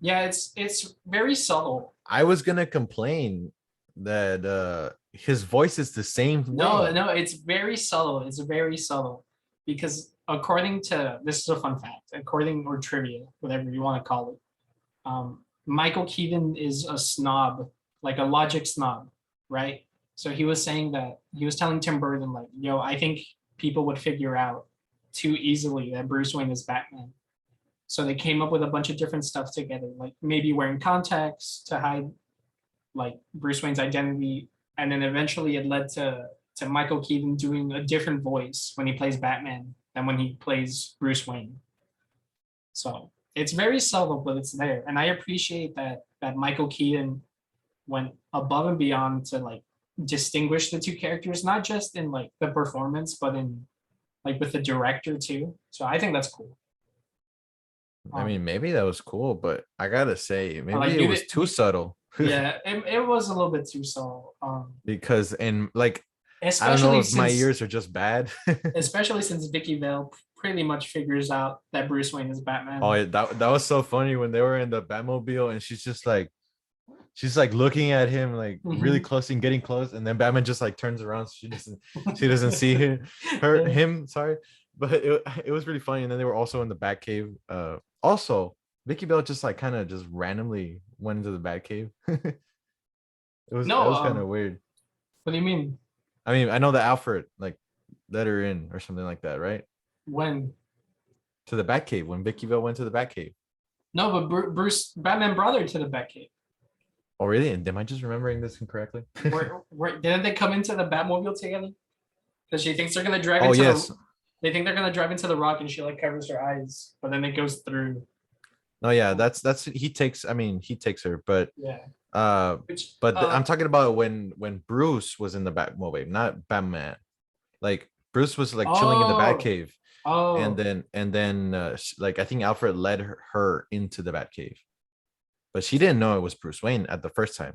Yeah, it's very subtle. I was gonna complain that his voice is the same No, way. no, it's very subtle. It's very subtle because according to this is a fun fact, according or trivia, whatever you want to call it. Michael Keaton is a snob, like a logic snob, right? So he was saying that he was telling Tim Burton, like, yo, I think people would figure out too easily that Bruce Wayne is Batman. So they came up with a bunch of different stuff together, like maybe wearing contacts to hide like Bruce Wayne's identity. And then eventually it led to Michael Keaton doing a different voice when he plays Batman than when he plays Bruce Wayne. So it's very subtle, but it's there. And I appreciate that Michael Keaton went above and beyond to like distinguish the two characters, not just in like the performance, but in like with the director too. So I think that's cool. I mean, maybe that was cool, but I gotta say, maybe like it was too subtle. yeah, it was a little bit too subtle. Because in like I don't know Especially if my since ears are just bad. especially since Vicki Vale pretty much figures out that Bruce Wayne is Oh, Batman. yeah, that was so funny when they were in the Batmobile and she's like looking at him like really Mhm. close and getting close, and then Batman just like turns around. So she doesn't see him. Sorry, but it was really funny. And then they were also in the Batcave. Also, Vicky Bell just like kind of just randomly went into the Batcave. It No, was kind of weird. what do you mean? I mean, I know that Alfred like let her in or something like that, right? When? To the Batcave when Vicky Bell went to the Batcave. No, but Bruce Batman brought her to the Batcave. Oh, really? And am I just remembering this incorrectly? Where didn't they come into the Batmobile together? Because she thinks they're gonna drive Oh into yes. the. They think they're gonna drive into the rock, and she like covers her eyes, but then it goes through. No, yeah, that's he takes. I mean, he takes her, but Yeah. uh, Which but I'm talking about when Bruce was in the Batmobile, not Batman. Like Bruce was like chilling in the oh Batcave, oh and then like I think Alfred led her into the Batcave, but she didn't know it was Bruce Wayne at the first time.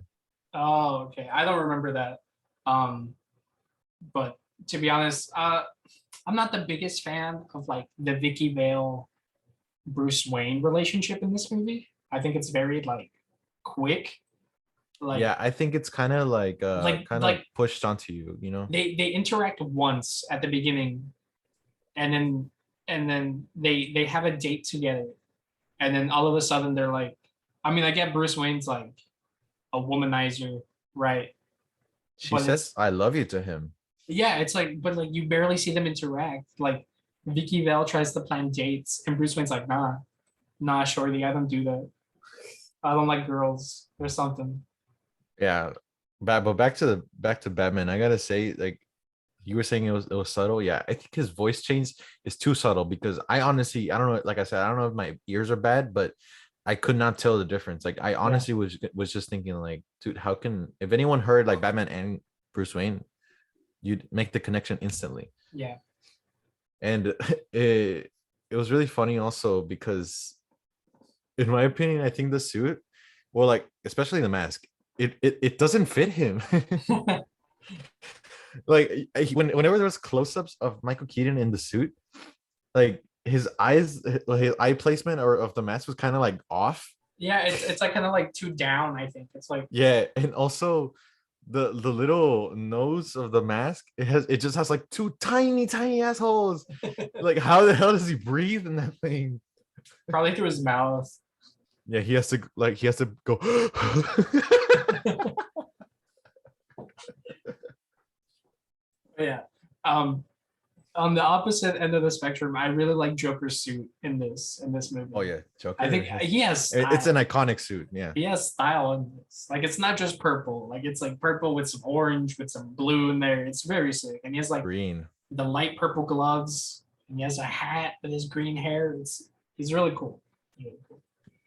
oh okay. I don't remember that. Um, but to be honest, I'm not the biggest fan of like the Vicky Vale Bruce Wayne relationship in this movie. I think it's very like quick. Yeah, Like I think it's kind of kind of like pushed onto you, you know. they interact once at the beginning, and then they have a date together, and then all of a sudden they're like, I mean, I get Bruce Wayne's like a womanizer, right? She But says it's "I love you" to him. yeah, it's like, but like you barely see them interact. Like Vicky Vale tries to plan dates, and Bruce Wayne's like, nah, shorty, I don't do that. I don't like girls or something. Yeah, but back to Batman. I gotta say, like you were saying, it was subtle. Yeah, I think his voice change is too subtle because I honestly, I don't know. Like I said, I don't know if my ears are bad, but I could not tell the difference. Like I Yeah, honestly was just thinking, like, dude, how can if anyone heard like Batman and Bruce Wayne, you'd make the connection instantly. yeah. And it was really funny also because, in my opinion, I think the suit, well, like especially the mask, it doesn't fit him. Like whenever there was close-ups of Michael Keaton in the suit, like his eyes, his eye placement or of the mask was kind of like off. Yeah, it's like kind of like too down, I think. It's like Yeah, and also the little nose of the mask, it just has like two tiny assholes. Like how the hell does he breathe in that thing? probably through his mouth. Yeah, he has to go. Yeah. Um, on the opposite end of the spectrum, I really like Joker's suit in this movie. Oh yeah, Joker. I think he has It's an style. iconic suit. Yeah. He has style in this. Like it's not just purple. Like it's like purple with some orange with some blue in there. It's very sick. And he has like Green. the light purple gloves. And he has a hat with his green hair. He's really cool. Really cool.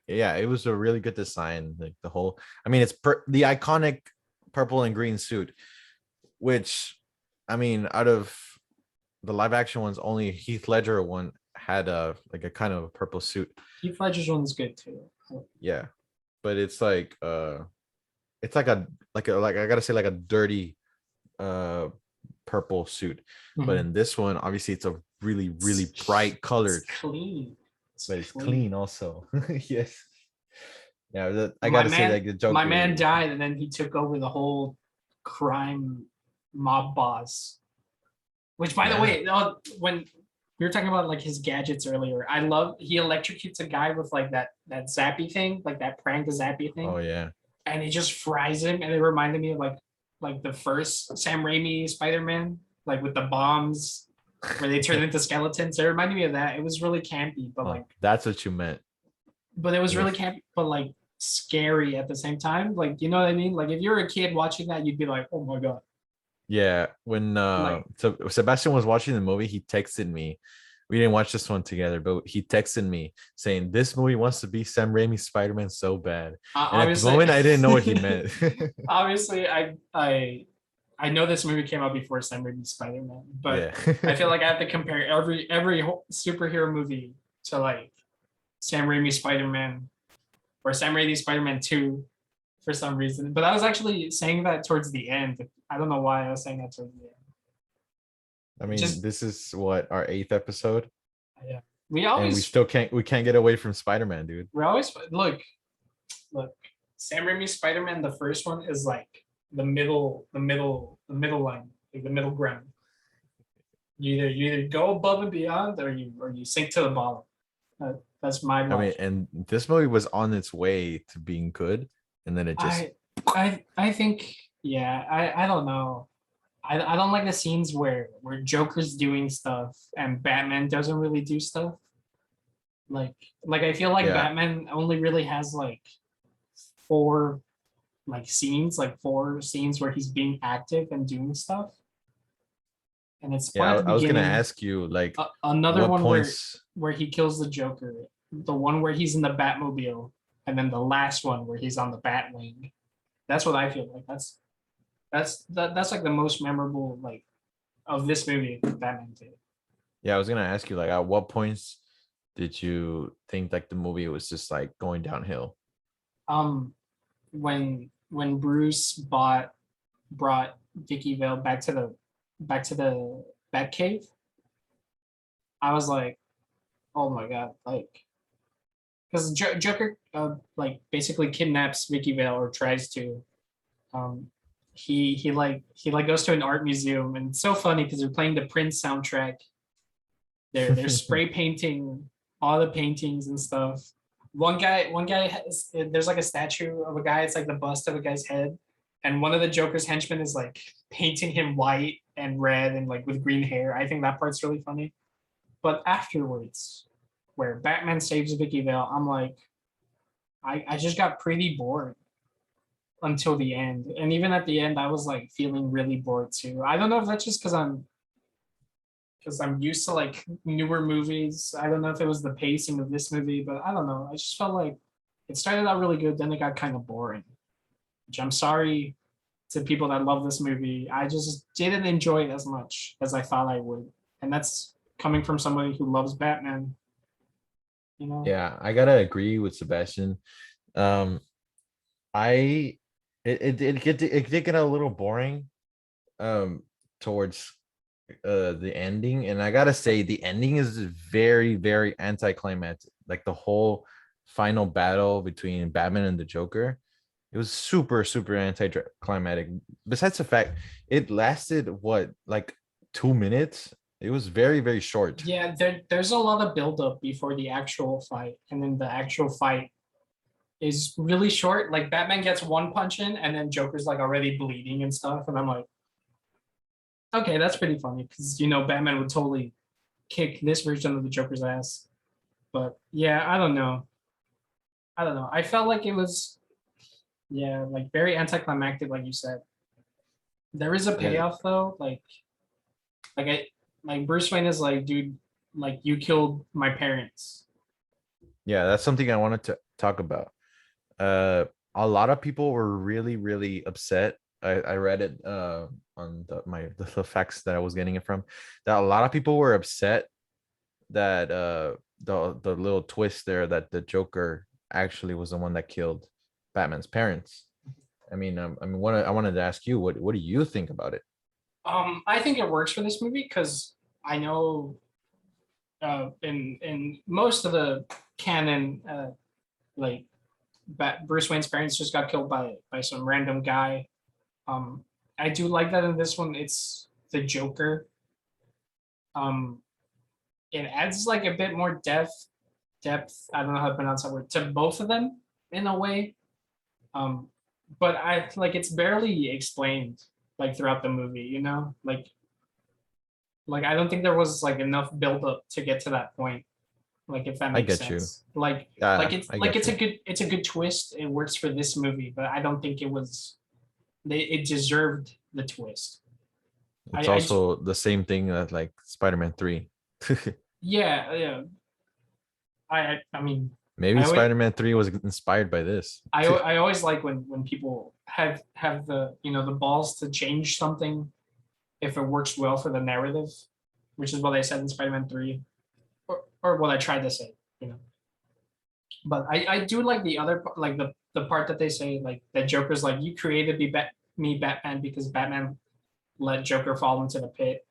Yeah, it was a really good design. Like the whole, I mean, it's the iconic purple and green suit, which, I mean, out of the live action ones, only Heath Ledger one had a like a kind of a purple suit. Heath Ledger's one is good too. Yeah, but it's like it's like I gotta say like a dirty purple suit. But in this one, obviously, it's a really bright colored. It's clean. But it's clean also. Yes. Yeah, I My gotta say man- like the Joker. My man died, and then he took over the whole crime mob boss. Which, by the Yeah. way, when we were talking about like his gadgets earlier, I love he electrocutes a guy with like that zappy thing, like that prank zappy thing, Oh yeah. and he just fries him. And it reminded me of like the first Sam Raimi Spider-Man, like with the bombs where they turn into skeletons. It reminded me of that. It was really campy, but Oh, like, that's what you meant. but it was really Yes. campy, but like scary at the same time. Like, you know what I mean? Like if you're a kid watching that, you'd be like, oh my God. Yeah, when so Sebastian was watching the movie, he texted me. We didn't watch this one together, but he texted me saying this movie wants to be Sam Raimi's Spider-Man so bad. And at the moment, I didn't know what he meant. Obviously, I know this movie came out before Sam Raimi's Spider-Man, but Yeah. I feel like I have to compare every superhero movie to like Sam Raimi's Spider-Man or Sam Raimi's Spider-Man 2 for some reason. But I was actually saying that towards the end. I don't know why I was saying that towards the end. I mean, Just- this is what our 8th episode, Yeah, and we can't get away from Spider-Man, dude. we always look. Sam Raimi's Spider-Man, the first one is like the middle line, like the middle ground. You either go above and beyond, or you sink to the bottom. That's my I mean, logic. and this movie was on its way to being good, and then it just I think, yeah, I don't know. I don't like the scenes where Joker's doing stuff and Batman doesn't really do stuff. Like I feel like Yeah. Batman only really has like four scenes where he's being active and doing stuff. And it's one yeah. at the I was gonna beginning, ask you like another what one points. where he kills the Joker, the one where he's in the Batmobile, and then the last one where he's on the Batwing. That's what I feel like. That's like the most memorable like of this movie Batman did. Yeah, I was gonna ask you like at what points did you think like the movie was just like going downhill? When Bruce brought Vicki Vale back to the Batcave, I was like, oh my God, like, because Joker like basically kidnaps Vicki Vale or tries to. He goes to an art museum, and it's so funny because they're playing the Prince soundtrack. They're spray painting all the paintings and stuff. One guy there's like a statue of a guy. It's like the bust of a guy's head, and one of the Joker's henchmen is like painting him white and red and like with green hair. I think that part's really funny. But afterwards, where Batman saves Vicki Vale, I'm like, I just got pretty bored until the end. And even at the end, I was like feeling really bored too. I don't know if that's just because I'm used to like newer movies. I don't know if it was the pacing of this movie, but I don't know. I just felt like it started out really good, then it got kind of boring. Which I'm sorry to people that love this movie. I just didn't enjoy it as much as I thought I would. And that's coming from somebody who loves Batman. You know? Yeah, I gotta agree with Sebastian. It did get a little boring towards the ending, and I gotta say the ending is very anticlimactic. Like the whole final battle between Batman and the Joker, it was super anticlimactic. Besides the fact it lasted what, like 2 minutes. It was very short. Yeah, there's a lot of buildup before the actual fight, and then the actual fight is really short. Like Batman gets one punch in, and then Joker's like already bleeding and stuff, and I'm like, Okay, that's pretty funny because Batman would totally kick this version of the Joker's ass. But yeah, I don't know. I don't know. I felt like it was, yeah, like very anticlimactic, like you said. There is a Yeah, payoff though. Like I like Bruce Wayne is like, dude, like you killed my parents. yeah, that's something I wanted to talk about. Uh, a lot of people were really, really upset. I read it on the facts that I was getting it from, that a lot of people were upset that the little twist there that the Joker actually was the one that killed Batman's parents. What I wanted to ask you, what do you think about it? I think it works for this movie because I know in most of the canon, like Bruce Wayne's parents just got killed by some random guy. Um, I do like that in this one. It's the Joker. Um, it adds like a bit more depth. I don't know how to pronounce that word to both of them in a way. Um, but I like it's barely explained like throughout the movie. Like I don't think there was like enough build up to get to that point. Like if that I makes get you. sense. Like Yeah, like it's I like get it's a you. good it's a good twist. It works for this movie, but I don't think it deserved the twist. It's also the same thing that like Spider-Man 3. Yeah. I mean Maybe I always Spider-Man 3 was inspired by this. I always like when people have the balls to change something if it works well for the narrative, which is what I said in Spider-Man 3, or what I tried to say, you know. But I do like the other like the part that they say like that Joker's like you created me Batman because Batman let Joker fall into the pit,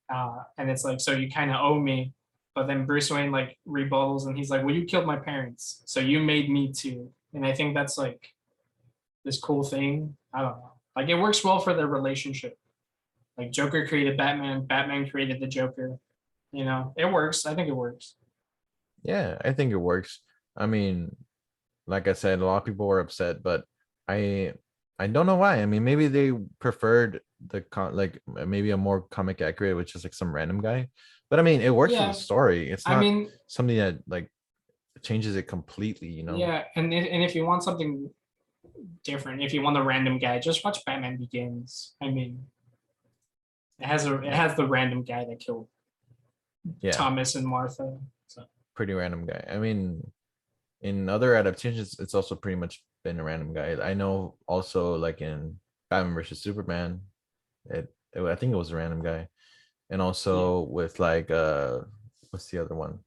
and it's like so you kind of owe me. But then Bruce Wayne like rebuttals and he's like, well, you killed my parents, so you made me too. And I think that's like this cool thing. I don't know. Like it works well for their relationship. Like Joker created Batman, Batman created the Joker. It works. I think it works. Yeah, I think it works. I mean, like I said, a lot of people were upset, but I I don't know why. I mean, maybe they preferred like maybe a more comic accurate, which is like some random guy. But I mean, it works for the Yeah. story. It's I not mean, something that like changes it completely, you know? yeah, and if you want something different, if you want a random guy, just watch Batman Begins. I mean, it Yeah, has the random guy that killed yeah, Thomas and Martha. So pretty random guy. I mean, in other adaptations, it's also pretty much been a random guy. I know also like in Batman versus Superman, I think it was a random guy. And yeah, also with like what's the other one?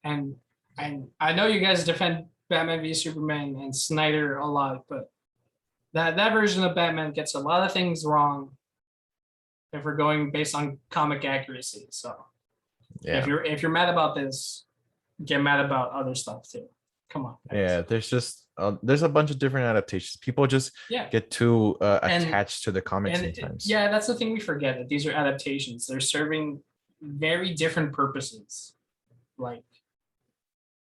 and and I know you guys defend Batman v Superman and Snyder a lot, but that version of Batman gets a lot of things wrong if we're going based on comic accuracy. So if Yeah. you're mad about this, get mad about other stuff too. Come on, guys. Yeah, there's a bunch of different adaptations. People just Yeah, get too and attached to the comic and sometimes. yeah, that's the thing we forget that these are adaptations. They're serving very different purposes. Like,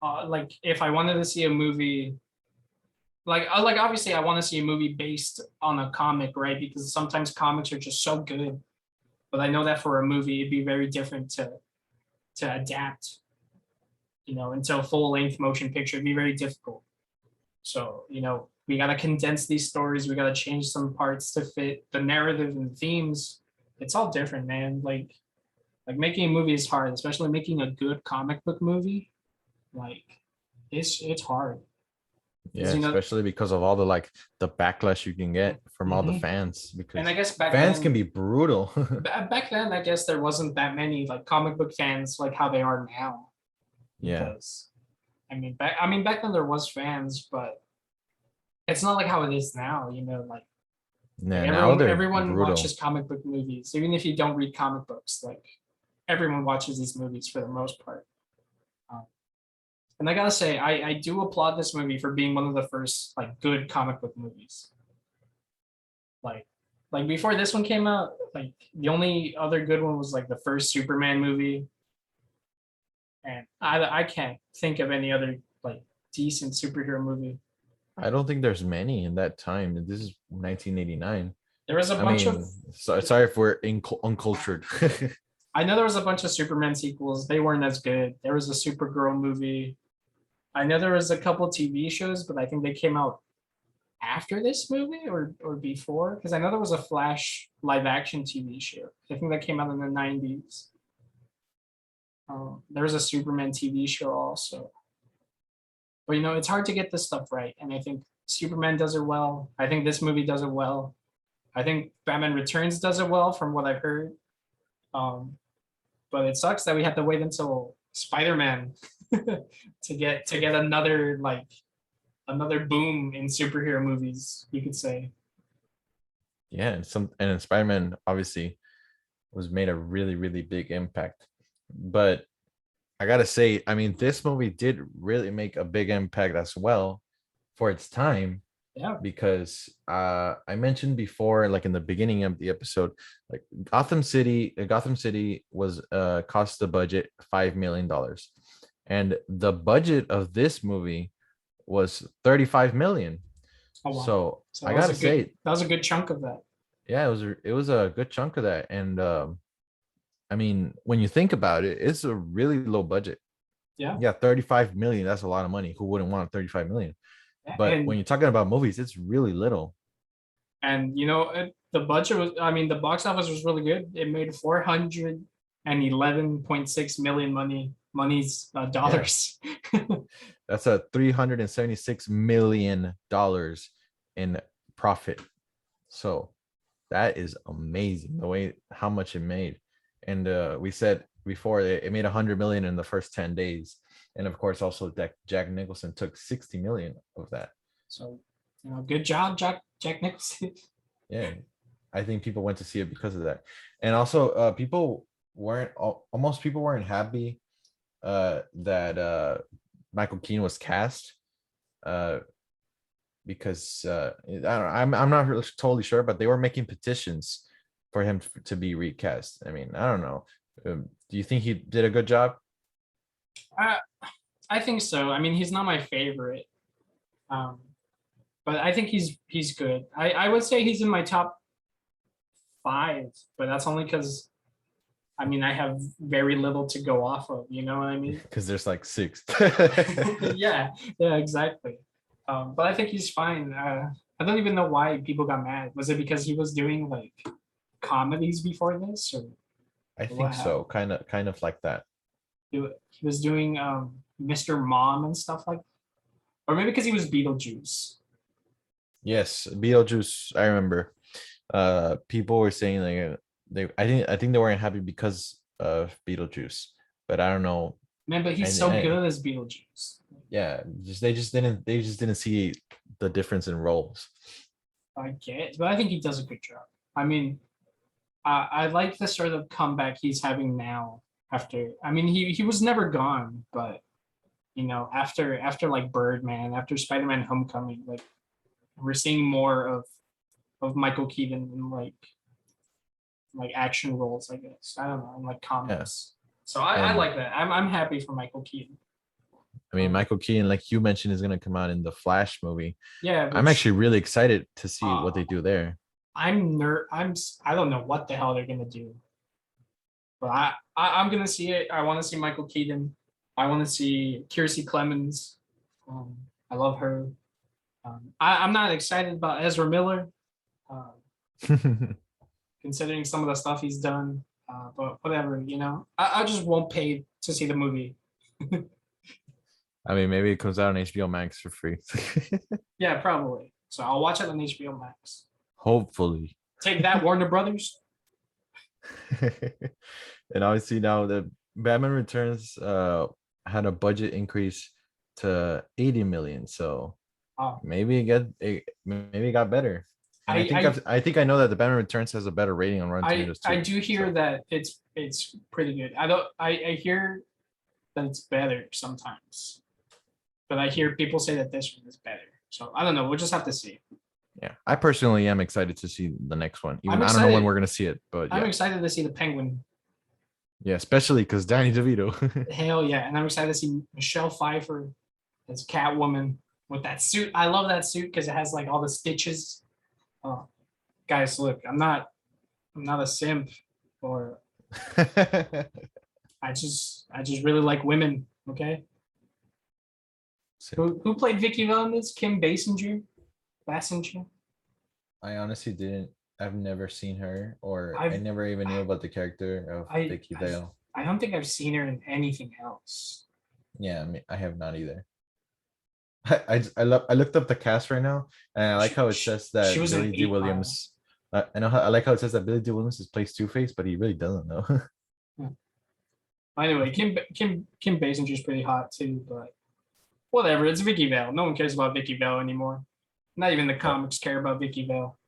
like if I wanted to see a movie, like obviously I want to see a movie based on a comic, right? Because sometimes comics are just so good. But I know that for a movie, it'd be very different to adapt, into a full length motion picture. It'd be very difficult. So, we got to condense these stories. We got to change some parts to fit the narrative and themes. It's all different, man. Like making a movie is hard, especially making a good comic book movie. Like it's hard Yeah, because especially because of all the like the backlash you can get from all the mhm. fans And I because guess back fans can then, be brutal. back then, I guess there wasn't that many like comic book fans like how they are now. Yeah. Because back then there was fans, but it's not like how it is now. Like Yeah, now they're everyone brutal. watches comic book movies, even if you don't read comic books. Like everyone watches these movies for the most part. Um, and I gotta say, I do applaud this movie for being one of the first like good comic book movies. Like like before this one came out, like the only other good one was like the first Superman movie, and I can't think of any other like decent superhero movie. I don't think there's many in that time. This is 1989. There was a I bunch of. mean, sorry if we're uncultured. I know there was a bunch of Superman sequels. They weren't as good. There was a Supergirl movie. I know there was a couple TV shows, but I think they came out after this movie or before. Because I know there was a Flash live action TV show. I think that came out in the 90s. There was a Superman TV show also. But it's hard to get this stuff right. And I think Superman does it well. I think this movie does it well. I think Batman Returns does it well from what I've heard. Um, but it sucks that we have to wait until Spider-Man to get another boom in superhero movies, you could say. Yeah, and Spider-Man obviously was made a really, really big impact. But I gotta say, I mean, this movie did really make a big impact as well for its time. Yeah. Because I mentioned before, like in the beginning of the episode, like Gotham City was cost the budget $5 million, and the budget of this movie was 35 million. Oh, wow. So So I that was gotta a good, say, that was a good chunk of that. yeah, it was a good chunk of that. And I mean, when you think about it, it's a really low budget. Yeah. Yeah, 35 million, that's a lot of money. Who wouldn't want 35 million? But And when you're talking about movies, it's really little. the budget was, I mean, the box office was really good. It made 411.6 million dollars. That's a $376 million in profit. So that is amazing, the way how much it made. And we said before it made 100 million in the first 10 days. And of course, also Jack Nicholson took 60 million of that. So, good job, Jack Nicholson. Yeah, I think people went to see it because of that. And also, people weren't happy that Michael Keaton was cast, because I don't know, I'm not really totally sure, but they were making petitions for him to be recast. I mean, I don't know. Do you think he did a good job? I think so. I mean, he's not my favorite, but I think he's good. I would say he's in my top 5, but that's only because I mean I have very little to go off of. You know what I mean? Because there's like 6. Yeah, exactly. But I think he's fine. I don't even know why people got mad. Was it because he was doing like comedies before this, or I think so. Kind of like that. he was doing Mr. Mom and stuff like, or maybe because he was Beetlejuice. Yes, Beetlejuice. I remember. People were saying like I think they weren't happy because of Beetlejuice, but I don't know. Man, but he's so good as Beetlejuice. Yeah, they just didn't see the difference in roles. I get, but I think he does a good job. I mean, I like the sort of comeback he's having now. After, I mean, he was never gone, but after like Birdman, after Spider-Man: Homecoming, like we're seeing more of Michael Keaton in like action roles, I guess. I don't know, in like comics. So I like that. I'm happy for Michael Keaton. I mean, Michael Keaton, like you mentioned, is going to come out in the Flash movie. Yeah, I'm actually really excited to see what they do there. I don't know what the hell they're gonna do, but I'm gonna see it. I want to see Michael Keaton. I want to see Kiersey Clemens. I love her. I'm not excited about Ezra Miller, considering some of the stuff he's done. But whatever, I just won't pay to see the movie. I mean, maybe it comes out on HBO Max for free. Yeah, probably. So I'll watch it on HBO Max. Hopefully. Take that, Warner Brothers. And obviously now the Batman Returns had a budget increase to 80 million. So maybe it got better. And I think I know that the Batman Returns has a better rating on Rotten Tomatoes too. I do hear that it's pretty good. I hear that it's better sometimes, but I hear people say that this one is better. So I don't know. We'll just have to see. Yeah, I personally am excited to see the next one. Even I don't know when we're gonna see it, but I'm excited to see the Penguin. Yeah, especially because Danny DeVito. Hell yeah, and I'm excited to see Michelle Pfeiffer as Catwoman with that suit. I love that suit because it has like all the stitches. guys, look, I'm not a simp, or I just really like women. Okay, who played Vicki Vale in this? Kim Basinger. Basinger. I honestly didn't. I've never seen her, or I I've never even knew about the character of I Vicki I Vale. I don't think I've seen her in anything else. Yeah, I mean, I have not either. I looked up the cast right now, and I like She, how it she, says she that was in Billy D. 8 Mile. Williams. I like how it says that Billy D. Williams is plays Two Face, but he really doesn't know. Yeah. Anyway, Kim Basinger's pretty hot too, but whatever. It's Vicki Vale. No one cares about Vicki Vale anymore. Not even the Oh, comics care about Vicki Vale.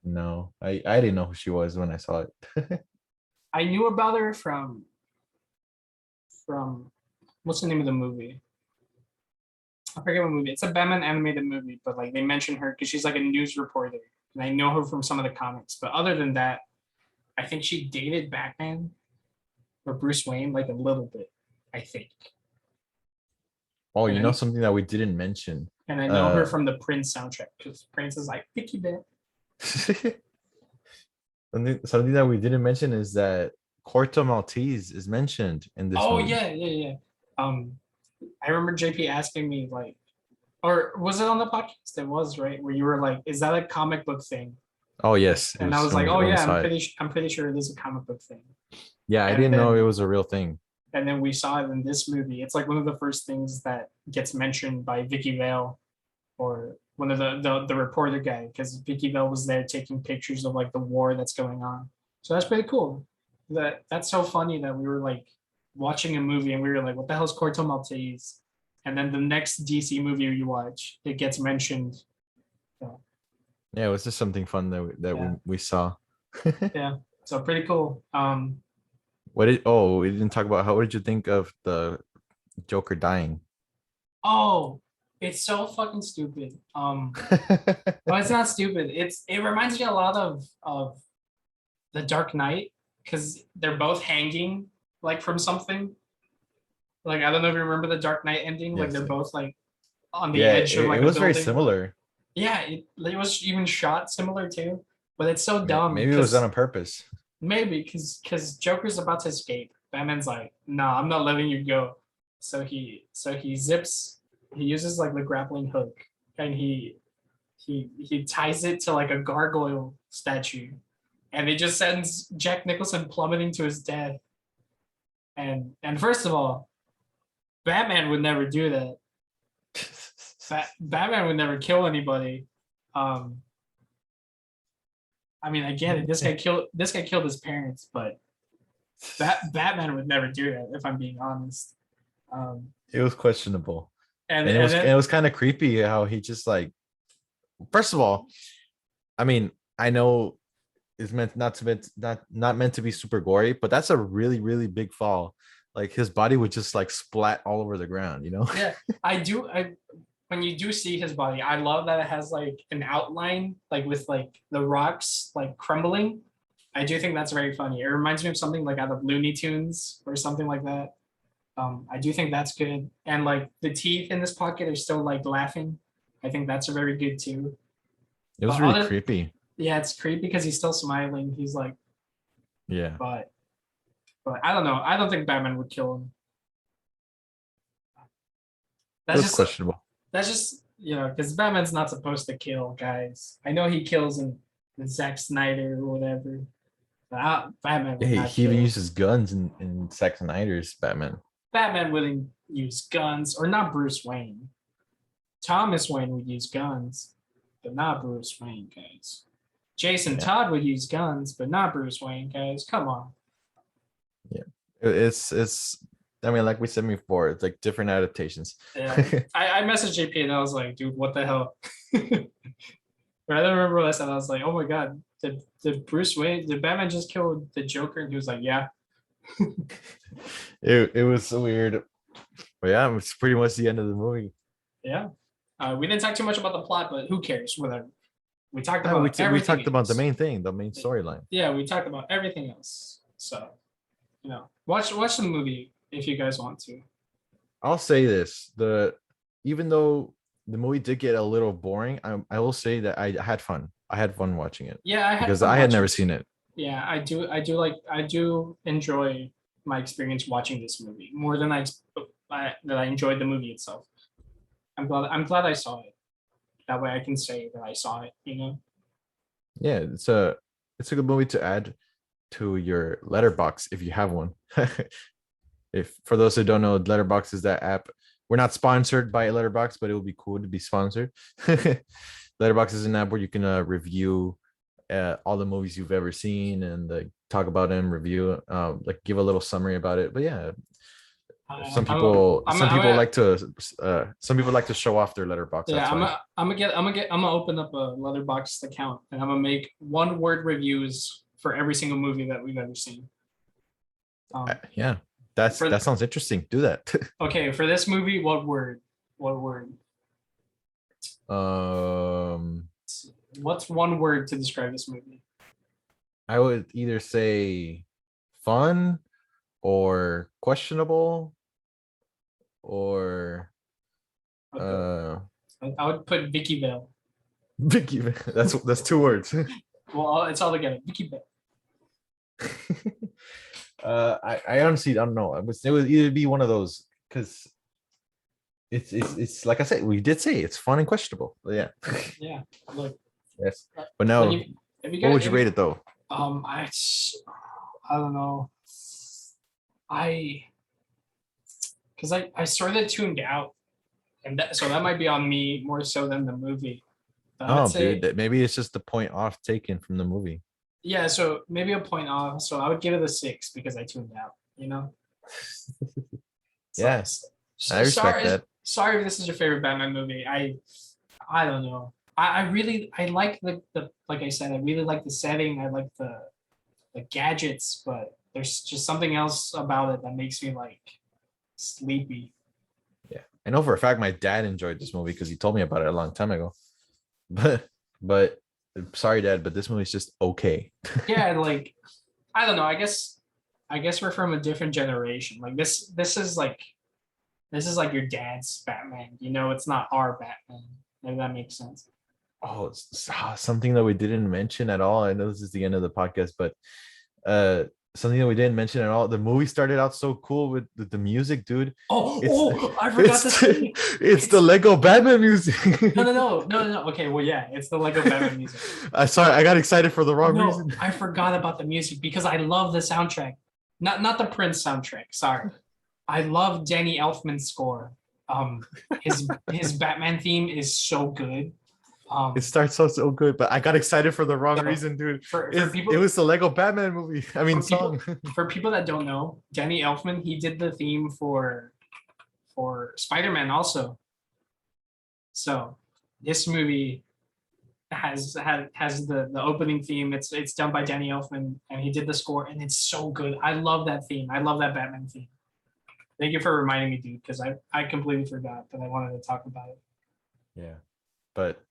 no, I didn't know who she was when I saw it. I knew about her from what's the name of the movie? I forget what movie. It's a Batman animated movie, but like they mention her because she's like a news reporter, and I know her from some of the comics. But other than that, I think she dated Batman or Bruce Wayne like a little bit. I think, Oh, and you know then something that we didn't mention. and I know her from the Prince soundtrack because Prince is like Vicky Vale. Something that we didn't mention is that Corto Maltese is mentioned in this Oh movie. yeah. Um, I remember JP asking me like, or was it on the podcast? It was right where you were like, "Is that a comic book thing?" Oh yes, it And I was was like, "Oh when we yeah, saw it. I'm pretty sure it is a comic book thing." Yeah, I And didn't know it then was a real thing. and then we saw it in this movie. It's like one of the first things that gets mentioned by Vicky Vale, or one of the reporter guy, because Vicky Vale was there taking pictures of like the war that's going on. So that's pretty cool. That's so funny that we were like watching a movie and we were like, what the hell is Corto Maltese? And then the next DC movie you watch, it gets mentioned. So, Yeah, it was just something fun yeah, we saw. yeah. So pretty cool. We didn't talk about what did you think of the Joker dying? Oh, it's so fucking stupid. Well, it's not stupid. It reminds me a lot of the Dark Knight because they're both hanging like from something. Like I don't know if you remember the Dark Knight ending. Like Yes. they're both like on the Yeah, edge of it like a was very building. similar. Yeah, it was even shot similar too. But it's so dumb Maybe it was done on because purpose. maybe because Joker's about to escape. Batman's like, no, I'm not letting you go. So he zips. He uses like the grappling hook and he ties it to like a gargoyle statue, and it just sends Jack Nicholson plummeting to his death. And first of all, Batman would never do that. Batman would never kill anybody. Um, I mean, I get it. This guy killed his parents, but Batman would never do that. If I'm being honest. Um, It was questionable. and And and it then was kind of creepy how he just like first of all, I mean, I know it's meant not meant to be super gory, but that's a really, really big fall. Like his body would just like splat all over the ground, you know? yeah, I do. I when you do see his body, I love that it has like an outline, like with like the rocks like crumbling. I do think that's very funny. It reminds me of something like out of Looney Tunes or something like that. I do think that's good. And like the teeth in this pocket are still like laughing. I think that's very good too. It But was really creepy. yeah, it's creepy because he's still smiling. He's like, Yeah. but I don't know. I don't think Batman would kill him. It That's was just questionable. because Batman's not supposed to kill guys. I know he kills in Zack Snyder or whatever. But Batman Yeah, would not he even kill. uses guns in Zack Snyder's Batman. Batman wouldn't use guns, or not Bruce Wayne. Thomas Wayne would use guns, but not Bruce Wayne, guys. Jason Yeah. Todd would use guns, but not Bruce Wayne, guys. Come on. Yeah. It's I mean, like we said before, it's like different adaptations. Yeah. I messaged JP and I was like, dude, what the hell? But I don't remember what I said. I was like, oh my God, did Batman just kill the Joker? And he was like, yeah. It was so weird. But yeah, it's pretty much the end of the movie. Yeah. We didn't talk too much about the plot, but who cares? Whatever. We talked Yeah, about we everything talked about the else. main thing, the main storyline. Yeah, we talked about everything else. So, watch the movie if you guys want to. I'll say this: even though the movie did get a little boring. I will say that I had fun. I had fun watching it Yeah, I had because fun I had watching never it. seen it. Yeah, I do enjoy my experience watching this movie more than that I enjoyed the movie itself. I'm glad I saw it. That way I can say that I saw it, you know? Yeah, it's a good movie to add to your letterbox if you have one. If for those who don't know, letterbox is that app. We're not sponsored by letterbox, but it would be cool to be sponsored. Letterbox is an app where you can review all the movies you've ever seen and talk about them, review, like give a little summary about it. But yeah, some people some people like to show off their letterbox. Yeah, That's why. I'm gonna open up a Letterboxd account and I'm gonna make one word reviews for every single movie that we've ever seen. Yeah, For- that sounds interesting. Do that. Okay, for this movie, what word? What word? What's one word to describe this movie? I would either say fun or questionable or Okay. I would put Vicki Vale. Vicky. That's two words. Well, it's all together. Vicki Vale. I honestly don't know. It would either be one of those because it's like I said, we did say it's fun and questionable. But yeah. Yeah. Look. Yes. But now, what would you rate it though? I don't know. Because I sort of tuned out, and so that might be on me more so than the movie. But I would say, dude, maybe it's just the point off taken from the movie. yeah, so maybe a point off. So I would give it a 6 because I tuned out. You know. Yes, I respect that. Sorry if this is your favorite Batman movie. I don't know. I like the like I said, I really like the setting. I like the gadgets, but there's just something else about it that makes me like sleepy. Yeah, I know for a fact my dad enjoyed this movie because he told me about it a long time ago. But sorry, Dad, but this movie's just okay. Yeah, like I don't know. I guess we're from a different generation. Like this is like your dad's Batman. You know, it's not our Batman. If that makes sense. Oh, it's something that we didn't mention at all. I know this is the end of the podcast, but something that we didn't mention at all. The movie started out so cool with the music, dude. I forgot to say it's the Lego Batman music. No. Okay, well, yeah, it's the Lego Batman music. Sorry, I got excited for the wrong reason. I forgot about the music because I love the soundtrack. Not the Prince soundtrack. Sorry, I love Danny Elfman's score. His Batman theme is so good. It starts out so good, but I got excited for the wrong reason, dude. It was the Lego Batman movie. I mean, song. For people that don't know, Danny Elfman, he did the theme for Spider-Man also. So this movie has the opening theme. It's done by Danny Elfman, and he did the score, and it's so good. I love that theme. I love that Batman theme. Thank you for reminding me, dude, because I completely forgot that I wanted to talk about it. Yeah. But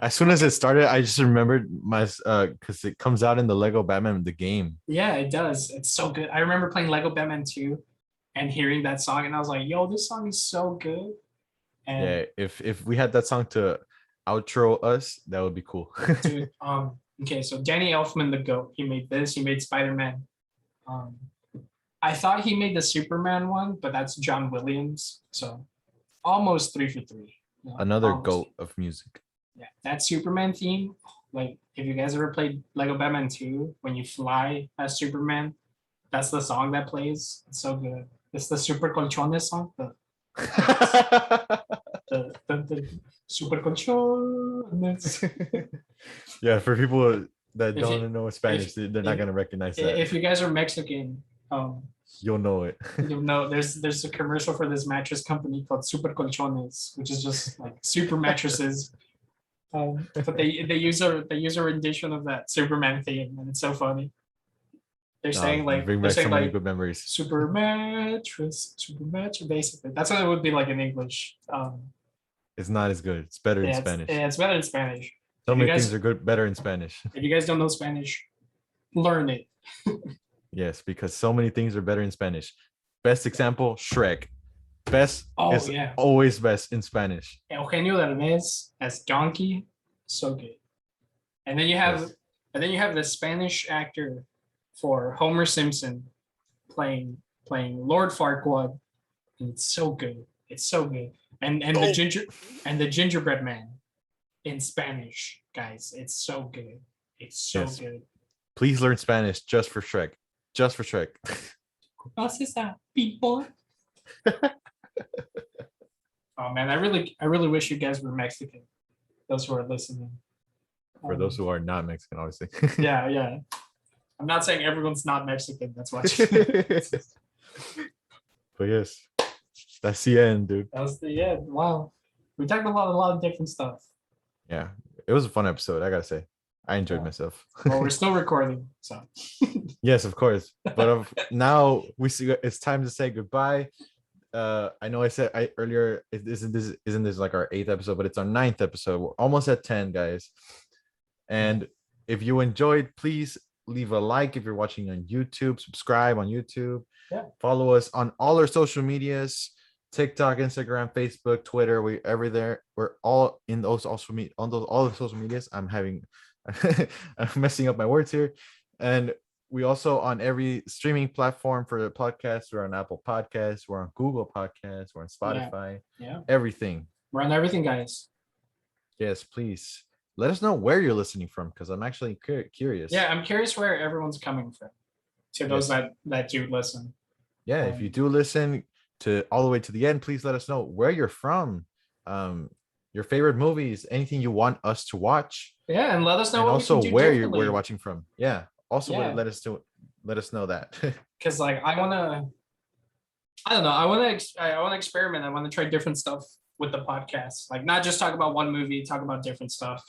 as soon as it started, I just remembered my because it comes out in the Lego Batman the game. Yeah, it does. It's so good. I remember playing Lego Batman 2 and hearing that song, and I was like, "Yo, this song is so good." And yeah, if we had that song to outro us, that would be cool. Dude, okay, so Danny Elfman, the GOAT, he made this. He made Spider-Man. I thought he made the Superman one, but that's John Williams. So almost 3 for 3. Another GOAT of music. Yeah, that Superman theme. Like, if you guys ever played Lego Batman 2, when you fly as Superman, that's the song that plays. It's so good. It's the Super Colchones song. The Super Colchones. Yeah, for people that don't know Spanish, they're not gonna recognize that. If you guys are Mexican, you'll know it. You'll know there's a commercial for this mattress company called Super Colchones, which is just like super mattresses. But they use a rendition of that Superman theme, and it's so funny. They're saying like good memories. Super mattress, basically. That's what it would be like in English. It's not as good. It's better in Spanish. It's better in Spanish. So many things are better in Spanish. If you guys don't know Spanish, learn it. Yes, because so many things are better in Spanish. Best example, Shrek. best Oh, is yeah. always best in Spanish. Eugenio Derbez as Donkey, so good. And then you have Yes. the Spanish actor for Homer Simpson playing Lord Farquaad, and it's so good. It's so good. And the gingerbread man in Spanish, guys. It's so good. It's so Yes. good. Please learn Spanish just for Shrek. Just for Shrek. Conoces a people? Oh man, I really wish you guys were Mexican. Those who are listening. For those who are not Mexican, obviously. Yeah. I'm not saying everyone's not Mexican. That's what. But yes, that's the end, dude. That was the end. Wow, we talked a lot of different stuff. Yeah, it was a fun episode. I gotta say, I enjoyed Yeah. myself. Well, we're still recording, so Yes, of course. But now we see it's time to say goodbye. I know I said earlier, isn't this like our 8th episode, but it's our 9th episode. We're almost at 10, guys. And if you enjoyed, please leave a like if you're watching on YouTube, subscribe on YouTube. Yeah. Follow us on all our social medias, TikTok, Instagram, Facebook, Twitter. We're there. We're all in those social media on those all the social medias. I'm messing up my words here. And we also on every streaming platform for the podcast. We're on Apple Podcasts, we're on Google Podcasts, we're on Spotify. Yeah. Everything. We're on everything, guys. Yes, please. Let us know where you're listening from, because I'm actually curious. Yeah, I'm curious where everyone's coming from. To those that do listen. Yeah, if you do listen to all the way to the end, please let us know where you're from, your favorite movies, anything you want us to watch. Yeah, and let us know. And what also we can do where differently. you're watching from. Yeah. Also, Yeah. let us know that. Because like I don't know. I want to experiment. I want to try different stuff with the podcast. Like not just talk about one movie, talk about different stuff.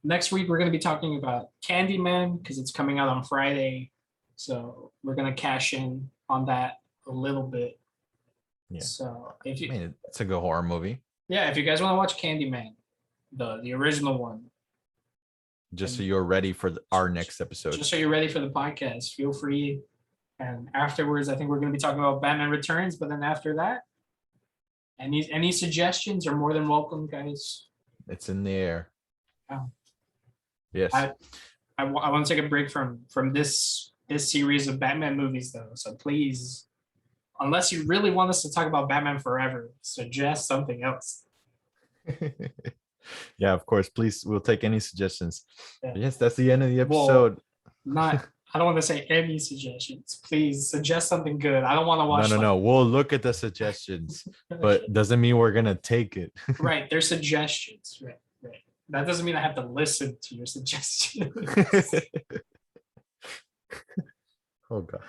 Next week we're going to be talking about Candyman because it's coming out on Friday, so we're going to cash in on that a little bit. Yeah. So if you, it's a good horror movie. Yeah, if you guys want to watch Candyman, the original one, just so you're ready for our next episode. Just so you're ready for the podcast, feel free. And afterwards, I think we're going to be talking about Batman Returns. But then after that, any suggestions are more than welcome, guys. It's in the air. Yeah. Yes. I want to take a break from this series of Batman movies, though. So please, unless you really want us to talk about Batman Forever, suggest something else. Yeah, of course. Please, we'll take any suggestions. Yeah. Yes, that's the end of the episode. Well, I don't want to say any suggestions. Please suggest something good. I don't want to watch. No. We'll look at the suggestions, but doesn't mean we're gonna take it. Right, they're suggestions. Right. That doesn't mean I have to listen to your suggestions. Oh God.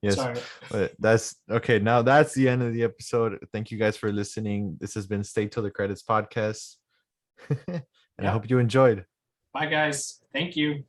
Yes. Sorry. But that's okay. Now that's the end of the episode. Thank you guys for listening. This has been Stay Till the Credits podcast. And I hope you enjoyed. Bye, guys. Thank you.